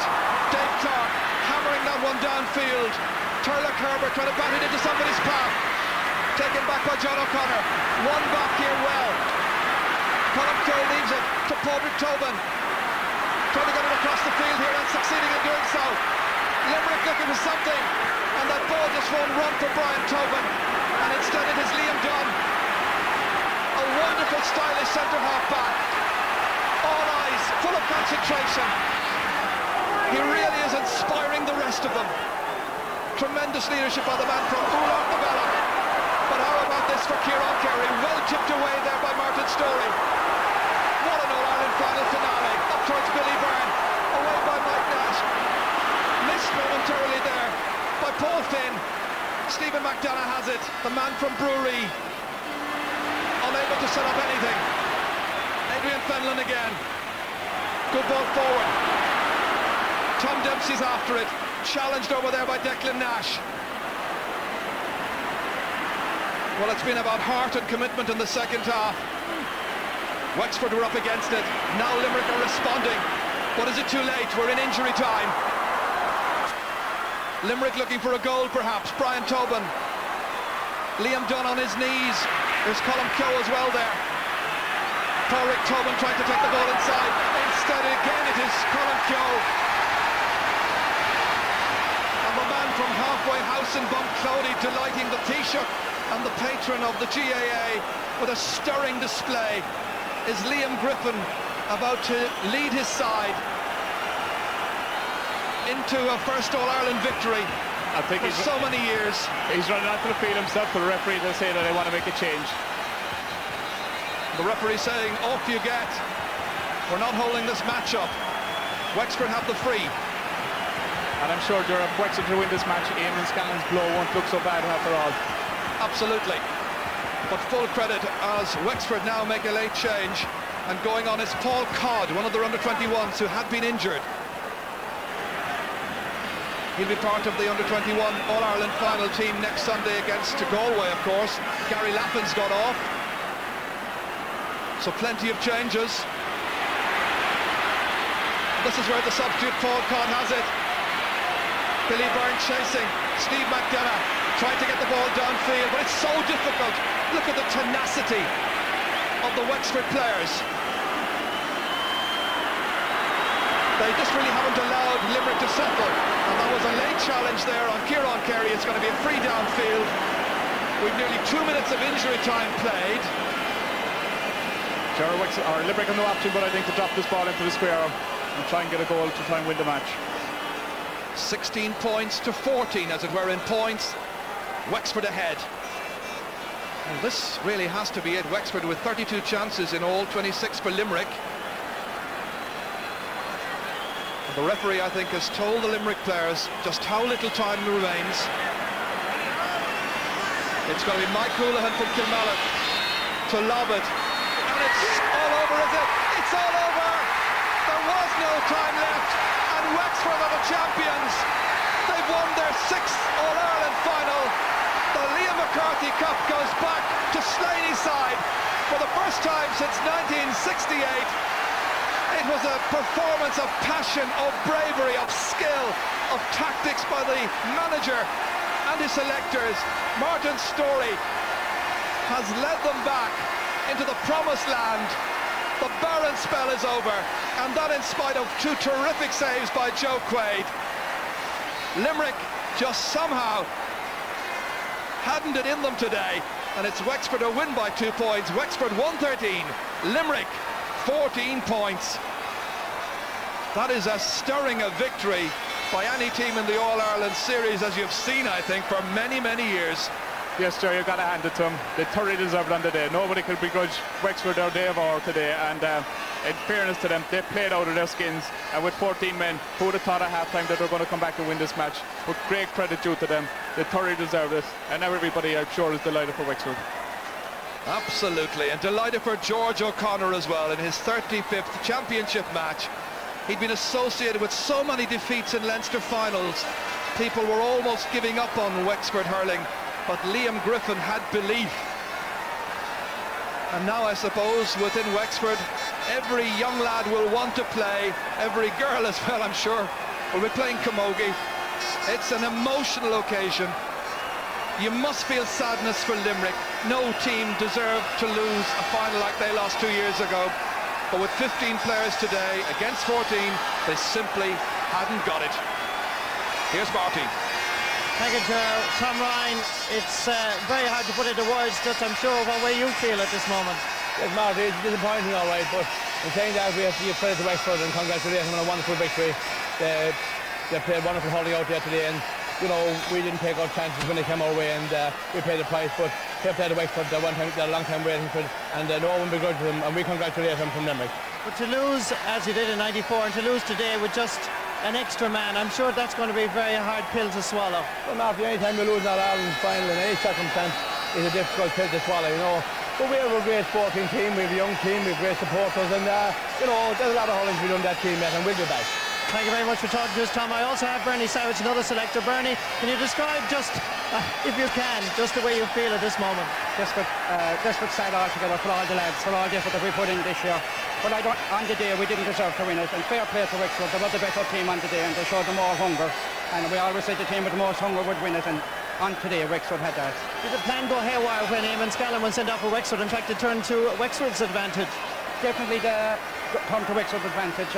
Dave Clark hammering that one downfield. Turlock Herbert trying to bat it into somebody's path. Taken back by John O'Connor. One back here well. Colm Cole leaves it to Padraig Tobin. Trying to get it across the field here and succeeding in doing so. Limerick looking for something, and that ball just won't run for Brian Tobin, and instead it is Liam Dunn, a wonderful stylish centre-half back, all eyes, full of concentration. He really is inspiring the rest of them. Tremendous leadership by the man from Ulan Novella. But how about this for Kieran Carey? Well tipped away there by Martin Storey. What an All-Ireland final finale. Up towards Billy Byrne, away by Mike Nash. Missed momentarily there by Paul Finn. Stephen McDonough has it, the man from Brewery, unable to set up anything. Adrian Fenlon again. Good ball forward. Tom Dempsey's after it. Challenged over there by Declan Nash. Well, it's been about heart and commitment in the second half. Wexford were up against it. Now Limerick are responding. But is it too late? We're in injury time. Limerick looking for a goal, perhaps. Brian Tobin. Liam Dunn on his knees. There's Colm Keogh as well there. Padraig Tobin trying to take the ball inside. Instead, again, it is Colm Keogh. And the man from halfway house in Bunclody delighting the Taoiseach and the patron of the GAA with a stirring display is Liam Griffin, about to lead his side into a first All-Ireland victory. I think for so many years. He's running onto the field himself for the referee to say that they want to make a change. The referee saying, off you get. We're not holding this match up. Wexford have the free. And I'm sure if Wexford to win this match, Eamon Scannon's blow won't look so bad after all. Absolutely. But full credit as Wexford now make a late change. And going on is Paul Codd, one of their under-21s who had been injured. He'll be part of the under-21 All-Ireland final team next Sunday against Galway, of course. Gary Lappin's got off. So plenty of changes. This is where the substitute Paul Codd has it. Billy Byrne chasing. Steve McDonough trying to get the ball downfield, but it's so difficult. Look at the tenacity of the Wexford players. They just really haven't allowed Limerick to settle. And that was a late challenge there on Kieran Carey. It's going to be a free downfield. We've nearly 2 minutes of injury time played. Limerick have no option but I think to drop this ball into the square and try and get a goal to try and win the match. 16 points to 14, as it were, in points. Wexford ahead. And this really has to be it. Wexford with 32 chances in all, 26 for Limerick. And the referee, I think, has told the Limerick players just how little time remains. It's going to be Mike Houlihan from Kilmallock to lob it. And it's all over, is it? It's all over! There was no time left, and Wexford are the champions. They've won their 6th All-Ireland final. The Liam McCarthy Cup goes back to Slaney's side for the first time since 1968. It was a performance of passion, of bravery, of skill, of tactics by the manager and his selectors. Martin Storey has led them back into the promised land. The barren spell is over, and that in spite of 2 terrific saves by Joe Quaid. Limerick just somehow hadn't it in them today, and it's Wexford a win by 2 points. Wexford 113, Limerick 14 points. That is as stirring a victory by any team in the All-Ireland series as you've seen, I think, for many, many years. Yes, Joe, you've got to hand it to them. They thoroughly deserved it on the day. Nobody could begrudge Wexford their day of hour today, and in fairness to them, they played out of their skins, and with 14 men, who would have thought at half-time that they're going to come back and win this match? But great credit due to them. They thoroughly deserve it, and now everybody, I'm sure, is delighted for Wexford. Absolutely, and delighted for George O'Connor as well in his 35th championship match. He'd been associated with so many defeats in Leinster finals. People were almost giving up on Wexford hurling, but Liam Griffin had belief. And now I suppose within Wexford, every young lad will want to play, every girl as well, I'm sure, will be playing camogie. It's an emotional occasion. You must feel sadness for Limerick. No team deserved to lose a final like they lost 2 years ago. But with 15 players today against 14, they simply hadn't got it. Here's Marty. Thank you, Tom Ryan. It's very hard to put into words, just I'm sure what way you feel at this moment. Yes, Marty, it's disappointing, all right, but in saying that, we have to give credit to Wexford and congratulate them on a wonderful victory. They played wonderful holding out there today, and you know, we didn't take our chances when they came our way, and we paid the price, but fair play to Wexford. They're a long time waiting for it, and no one begrudged them, and we congratulate them from Limerick. But to lose, as you did in '94, and to lose today with just an extra man, I'm sure that's going to be a very hard pill to swallow. Well, Marty, any time you lose an All-Ireland final in any circumstance is a difficult pill to swallow, you know. But we have a great sporting team, we have a young team, we have great supporters, and you know, there's a lot of hurling to be done that team yet, and we'll be back. Thank you very much for talking to us, Tom. I also have Bernie Savage, another selector. Bernie, can you describe just, if you can, just the way you feel at this moment? Desperate side altogether for all the lads, for all the effort that we put in this year. But on the day we didn't deserve to win it, and fair play to Wexford. They were the better team on the day, and they showed the more hunger. And we always said the team with the most hunger would win it, and on today Wexford had that. Did the plan go haywire when Eamon Scallon was sent off for Wexford? In fact, it turned to Wexford's advantage. Definitely come to Wexford's advantage.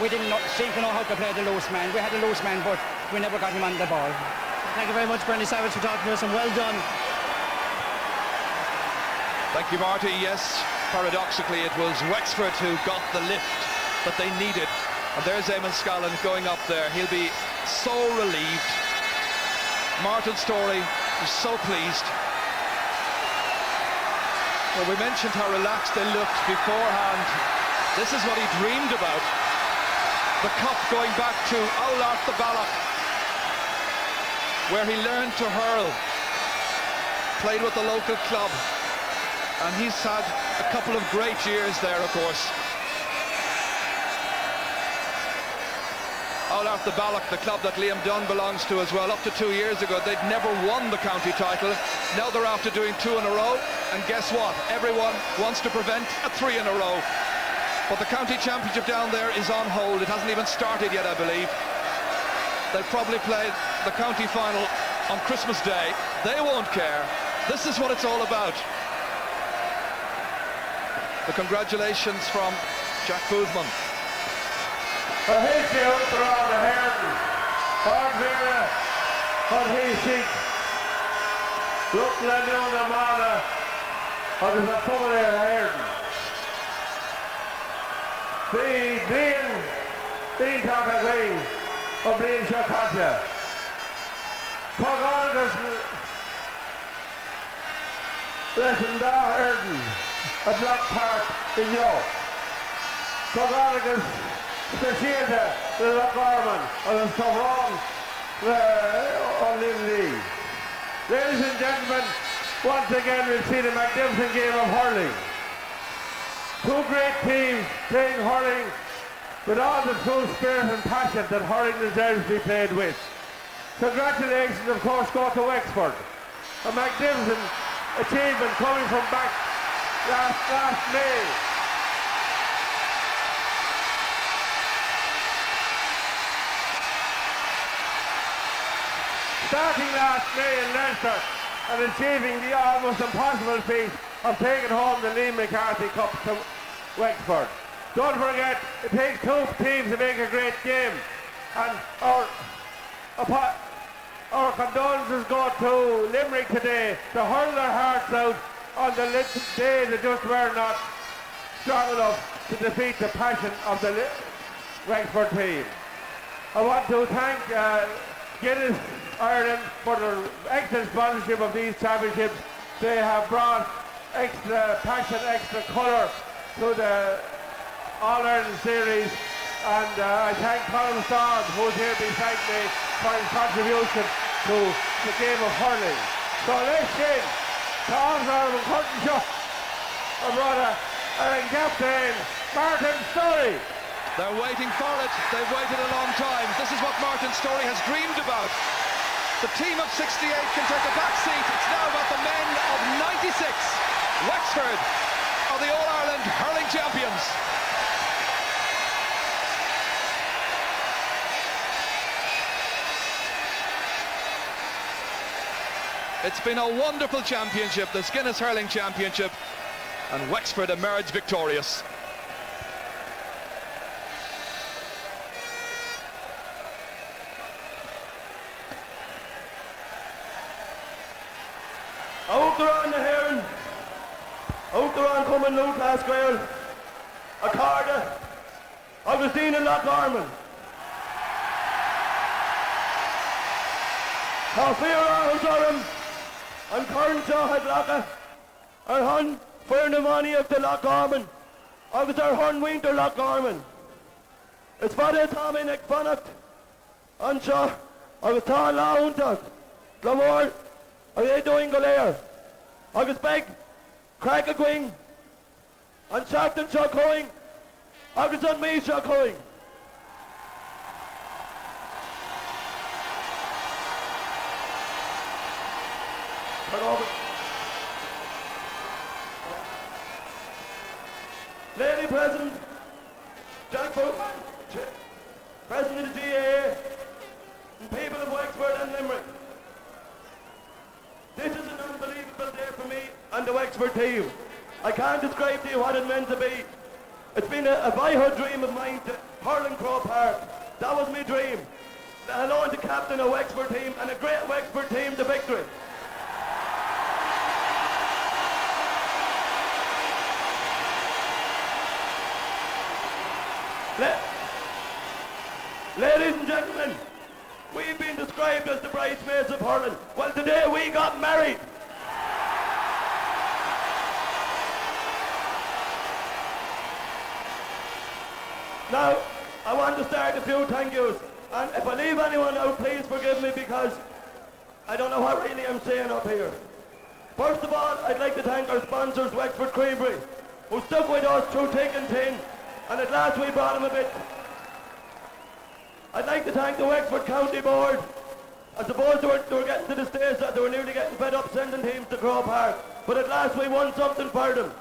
We didn't seem to know how to play the loose man. We had a loose man, but we never got him on the ball. Thank you very much, Bernie Savage, for talking to us, and well done. Thank you, Marty. Yes, paradoxically, it was Wexford who got the lift that they needed. And there's Eamon Scallon going up there. He'll be so relieved. Martin Storey is so pleased. Well, we mentioned how relaxed they looked beforehand. This is what he dreamed about. The cup going back to Oulart the Balloch, where he learned to hurl, played with the local club, and he's had a couple of great years there, of course. Oulart the Balloch, the club that Liam Dunn belongs to as well. Up to 2 years ago, they'd never won the county title. Now they're after doing 2 in a row, and guess what? Everyone wants to prevent a 3 in a row. But the county championship down there is on hold. It hasn't even started yet, I believe. They'll probably play the county final on Christmas Day. They won't care. This is what it's all about. The congratulations from Jack Boothman. His out around the Herden. Hardvera, Hardhasik. Look down the Mana. There's a couple there, Herden. Dean Takagay of Dean Shakatya. Paganagas Lesson Herden. A Black Park in York. Paganagas Specialta, the Garman, and the Savron, on Lee. Ladies and gentlemen, once again we've seen a magnificent game of hurling. Two great teams playing hurling with all the true spirit and passion that hurling deserves to be played with. Congratulations, of course, go to Wexford. A magnificent achievement coming from back last May. Starting last May in Leinster and achieving the almost impossible feat of taking home the Liam McCarthy Cup to Wexford. Don't forget, it takes 2 teams to make a great game, and our condolences go to Limerick today to hurl their hearts out on the day they just were not strong enough to defeat the passion of the Wexford team. I want to thank Guinness Ireland for their excellent sponsorship of these championships. They have brought extra passion, extra colour to the All-Ireland Series, and I thank Colin Starr, who's here beside me, for his contribution to the game of hurling. So let's sing Tom's Ireland Curtain Shot, our brother and captain Martin Story. They're waiting for it. They've waited a long time. This is what Martin Story has dreamed about. The team of 68 can take a back seat. It's now about the men of 96. Wexford are the All-Ireland hurling champions. It's been a wonderful championship, the Guinness Hurling Championship, and Wexford emerged victorious. Out there on the Heron, out there on coming Luke Lasquale, Accarda, Augustine and Lochorman. Tafira Durham, and Curnshaw had Locka, our Hun Fernamani of the Lochorman, August our Hun Winter Lochorman. It's Father Tommy Nick Bonnock, Anshaw, August Tom Launtak, Glamore, are they doing Golair? August Begg, Craig a Gwing, and Sharpton Chuck Hoing, August on me Chuck Hoing. Lady President, Jack Footman, President of the GAA, and people of Wexford and Limerick. This is an unbelievable day for me and the Wexford team. I can't describe to you what it meant to be. It's been a boyhood dream of mine to hurl in Croke Park. That was my dream. Hello to captain of Wexford team and a great Wexford team to victory. Ladies and gentlemen, we've been described as the bridesmaids of hurling. Well, today we got married. Now, I want to start a few thank yous. And if I leave anyone out, please forgive me because I don't know what really I'm saying up here. First of all, I'd like to thank our sponsors, Wexford Creamery, who stuck with us through thick and thin, and at last we brought them a bit. I'd like to thank the Wexford County Board. I suppose they were getting to the stage that they were nearly getting fed up sending teams to Croke Park, but at last we won something for them.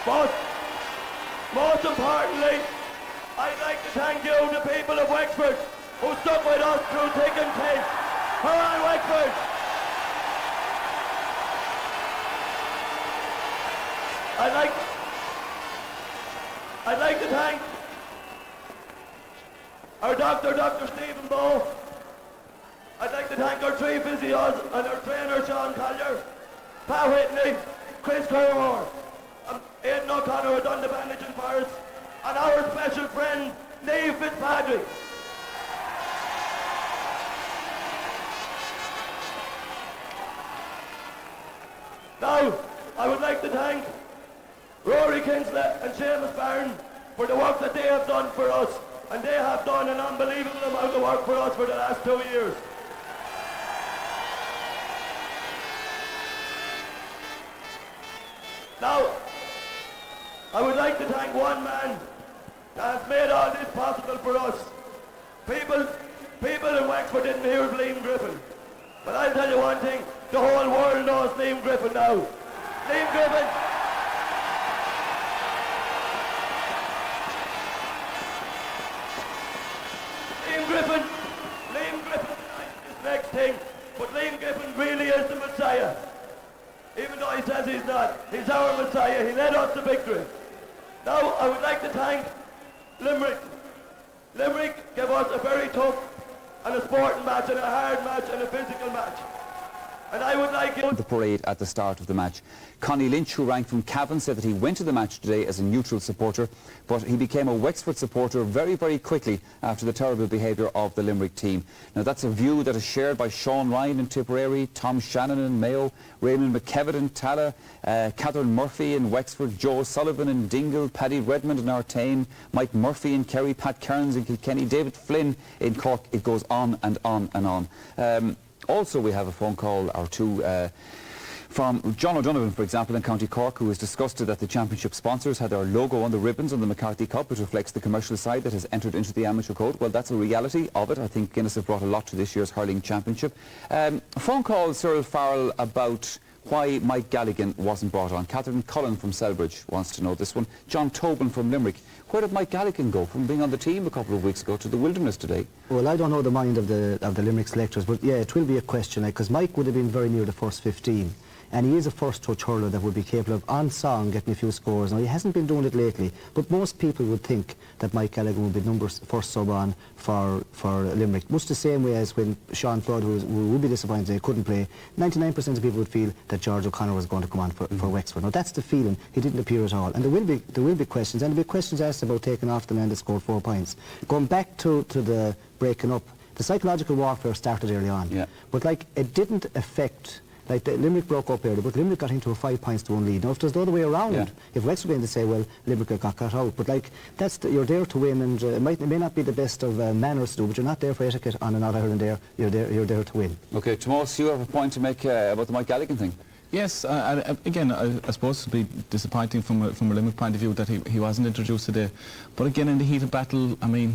But most importantly, I'd like to thank you, the people of Wexford, who stuck with us through thick and thin. Hurrah, Wexford! I'd like to thank our doctor, Dr. Stephen Bowe. I'd like to thank our three physios and our trainer, Sean Collier, Pat Whitney, Chris Claremore, Aidan O'Connor, who done the bandaging for us, and our special friend, Niamh Fitzpatrick. Now, I would like to thank Rory Kinsley and Seamus Barron for the work that they have done for us, and they have done an unbelievable amount of work for us for the last 2 years. Now, I would like to thank one man that has made all this possible for us. People in Wexford didn't hear of Liam Griffin, but I'll tell you one thing, the whole world knows Liam Griffin now. Liam Griffin. Liam Griffin is the next thing, but Liam Griffin really is the Messiah. Even though he says he's not, he's our Messiah. He led us to victory. Now, I would like to thank Limerick. Limerick gave us a very tough and a sporting match and a hard match and a physical match. And I would like it. The parade at the start of the match. Connie Lynch, who rang from Cavan, said that he went to the match today as a neutral supporter, but he became a Wexford supporter very, very quickly after the terrible behaviour of the Limerick team. Now that's a view that is shared by Sean Ryan in Tipperary, Tom Shannon in Mayo, Raymond McKevitt in Tala, Catherine Murphy in Wexford, Joe Sullivan in Dingle, Paddy Redmond in Artane, Mike Murphy in Kerry, Pat Kearns in Kilkenny, David Flynn in Cork. It goes on and on and on. Also, we have a phone call or two from John O'Donovan, for example, in County Cork, who is disgusted that the championship sponsors had their logo on the ribbons on the McCarthy Cup, which reflects the commercial side that has entered into the amateur code. Well, that's a reality of it. I think Guinness have brought a lot to this year's hurling championship. A phone call, Cyril Farrell, about why Mike Galligan wasn't brought on. Catherine Cullen from Selbridge wants to know this one. John Tobin from Limerick. Where did Mike Galligan go from being on the team a couple of weeks ago to the wilderness today? Well, I don't know the mind of the Limerick selectors, but yeah, it will be a question, because Mike would have been very near the first 15. And he is a first-touch hurler that would be capable of, on song, getting a few scores. Now, he hasn't been doing it lately, but most people would think that Mike Galligan would be first sub on for Limerick. Much the same way as when Sean Flood, who would be disappointed he couldn't play, 99% of people would feel that George O'Connor was going to come on for Wexford. Now, that's the feeling. He didn't appear at all. And there will be questions, and there will be questions asked about taking off the man that scored 4 points. Going back to the breaking up, the psychological warfare started early on. Yeah. But, it didn't affect... Limerick broke up early, but Limerick got into a 5 points to 1 lead. Now, if there's the other way around, if Wexford were going to say, well, Limerick got cut out, but you're there to win, and it may not be the best of manners to do, but you're not there for etiquette on another Ireland there. You're there to win. Okay, Tomas, you have a point to make about the Mike Galligan thing. Yes, again, I suppose it would be disappointing from a Limerick point of view that he wasn't introduced today. But again, in the heat of battle, I mean,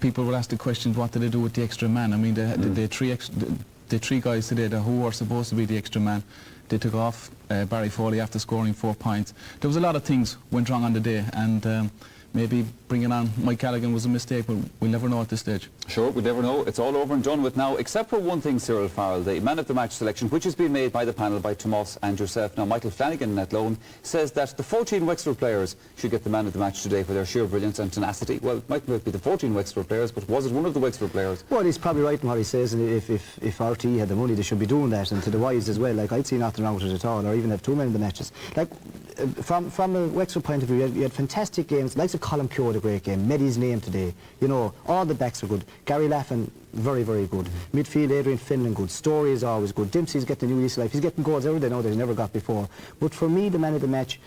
people will ask the question, what did they do with the extra man? I mean, the 3 guys today who were supposed to be the extra man, they took off Barry Foley after scoring 4 points. There was a lot of things went wrong on the day, and maybe bringing on Mike Galligan was a mistake, but we'll never know at this stage. Sure, we'll never know. It's all over and done with now, except for one thing, Cyril Farrell, the man of the match selection, which has been made by the panel, by Tomas and yourself. Now, Michael Flanagan at Lone says that the 14 Wexford players should get the man of the match today for their sheer brilliance and tenacity. Well, it might not be the 14 Wexford players, but was it one of the Wexford players? Well, he's probably right in what he says, and if RT had the money, they should be doing that, and to the wise as well. I'd see nothing wrong with it at all, or even have 2 men in the matches. From a Wexford point of view, you had fantastic games. Like Colin Pure had a great game. Meddy's name today. You know, all the backs are good. Gary Laffin, very, very good. Midfield, Adrian Finlan, good. Story is always good. Dempsey's getting a new lease of life. He's getting goals every day now that he never got before. But for me, the man of the match,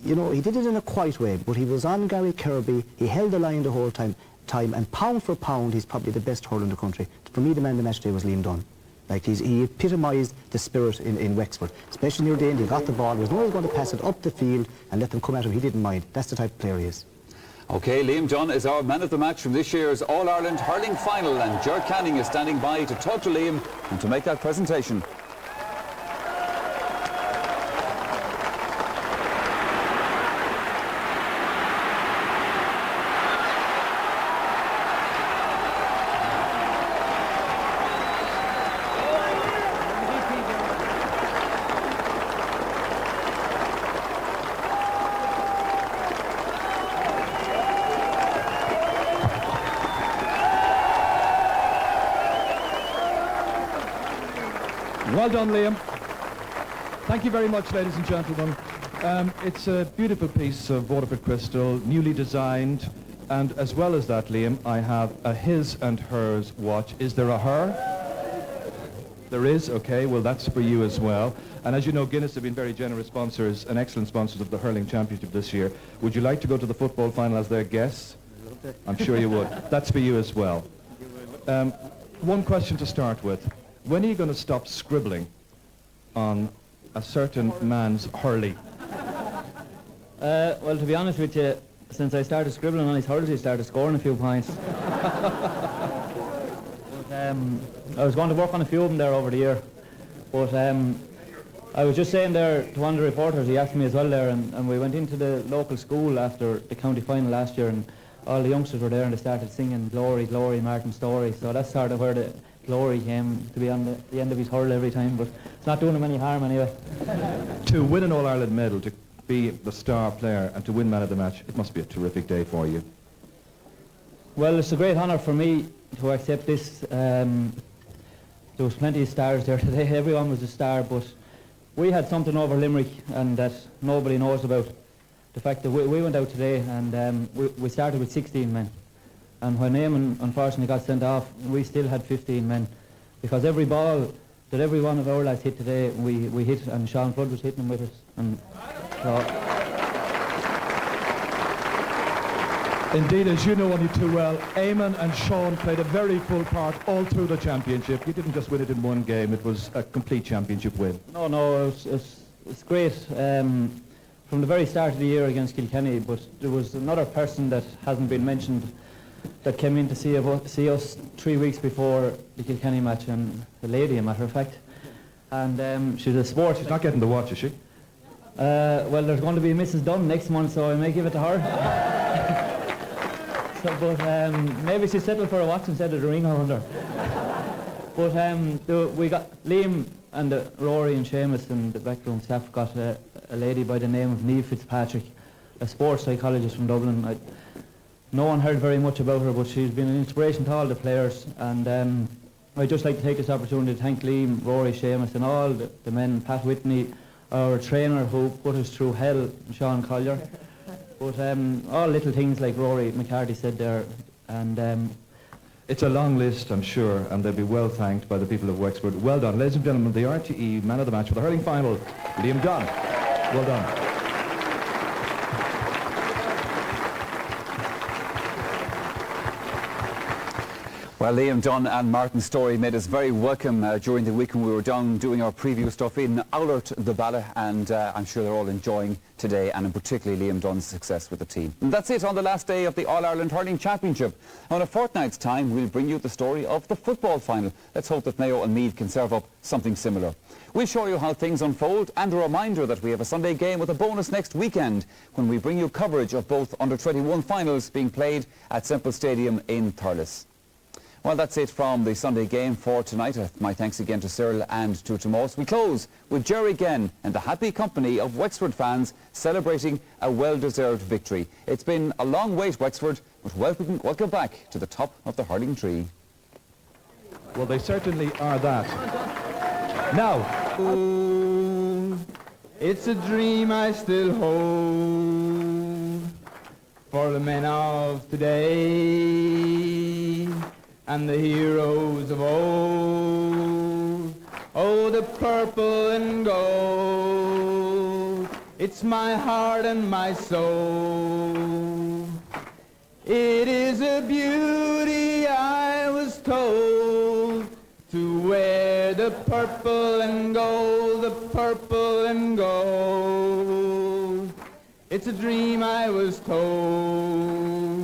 you know, he did it in a quiet way, but he was on Gary Kirby. He held the line the whole time, and pound for pound, he's probably the best hurler in the country. For me, the man of the match today was Liam Dunn. He epitomised the spirit in Wexford, especially near the end. He got the ball, was always going to pass it up the field and let them come at him. He didn't mind. That's the type of player he is. OK, Liam Dunn is our man of the match from this year's All-Ireland hurling final, and Ger Canning is standing by to talk to Liam and to make that presentation. Well done, Liam. Thank you very much, ladies and gentlemen. It's a beautiful piece of Waterford crystal, newly designed, and as well as that, Liam, I have a his and hers watch. Is there a her? There is, okay, well that's for you as well. And as you know, Guinness have been very generous sponsors and excellent sponsors of the Hurling Championship this year. Would you like to go to the football final as their guests? I'm sure you would. That's for you as well. One question to start with. When are you going to stop scribbling on a certain man's hurley? Well, to be honest with you, since I started scribbling on his hurley, I started scoring a few points. But, I was going to work on a few of them there over the year. But I was just saying there to one of the reporters, he asked me as well there, and we went into the local school after the county final last year, and all the youngsters were there and they started singing Glory, Glory, Martin Story. So that's sort of where the glory came, to be on the end of his hurl every time, but it's not doing him any harm anyway. To win an All-Ireland medal, to be the star player and to win man of the match, it must be a terrific day for you. Well, it's a great honour for me to accept this. there was plenty of stars there today. Everyone was a star, but we had something over Limerick and that nobody knows about. The fact that we went out today and we started with 16 men. And when Eamon unfortunately got sent off, we still had 15 men. Because every ball that every one of our lads hit today, we hit, and Sean Flood was hitting them with us. And so Indeed, as you know only too well, Eamon and Sean played a very full part all through the championship. You didn't just win it in one game, it was a complete championship win. No, it's great. From the very start of the year against Kilkenny, but there was another person that hasn't been mentioned that came in to see us 3 weeks before the Kilkenny match, and a lady, a matter of fact. And she's a sport. She's not getting the watch, is she? Well, there's going to be Mrs. Dunn next month, so I may give it to her. So, but maybe she'll settle for a watch instead of the ring around her. But we got Liam and Rory and Seamus and the backroom staff got a lady by the name of Niamh Fitzpatrick, a sports psychologist from Dublin. No one heard very much about her, but she's been an inspiration to all the players. And I'd just like to take this opportunity to thank Liam, Rory, Seamus and all the men, Pat Whitney, our trainer who put us through hell, Sean Collier. But all little things like Rory McCarthy said there, and it's a long list, I'm sure, and they'll be well thanked by the people of Wexford. Well done. Ladies and gentlemen, the RTE man of the match for the hurling final, Liam Dunn. Well done. Well, Liam Dunn and Martin Story made us very welcome during the week when we were down doing our preview stuff in Oulart, the Bala, and I'm sure they're all enjoying today, and in particularly Liam Dunn's success with the team. And that's it on the last day of the All-Ireland Hurling Championship. In a fortnight's time, we'll bring you the story of the football final. Let's hope that Mayo and Meath can serve up something similar. We'll show you how things unfold, and a reminder that we have a Sunday game with a bonus next weekend when we bring you coverage of both under-21 finals being played at Semple Stadium in Thurles. Well, that's it from the Sunday game for tonight. My thanks again to Cyril and to Tomás. We close with Jerry again and the happy company of Wexford fans celebrating a well-deserved victory. It's been a long wait, Wexford, but welcome back to the top of the hurling tree. Well, they certainly are that. Now. Oh, it's a dream I still hold for the men of today and the heroes of old. Oh, the purple and gold, it's my heart and my soul. It is a beauty, I was told, to wear the purple and gold, the purple and gold. It's a dream I was told.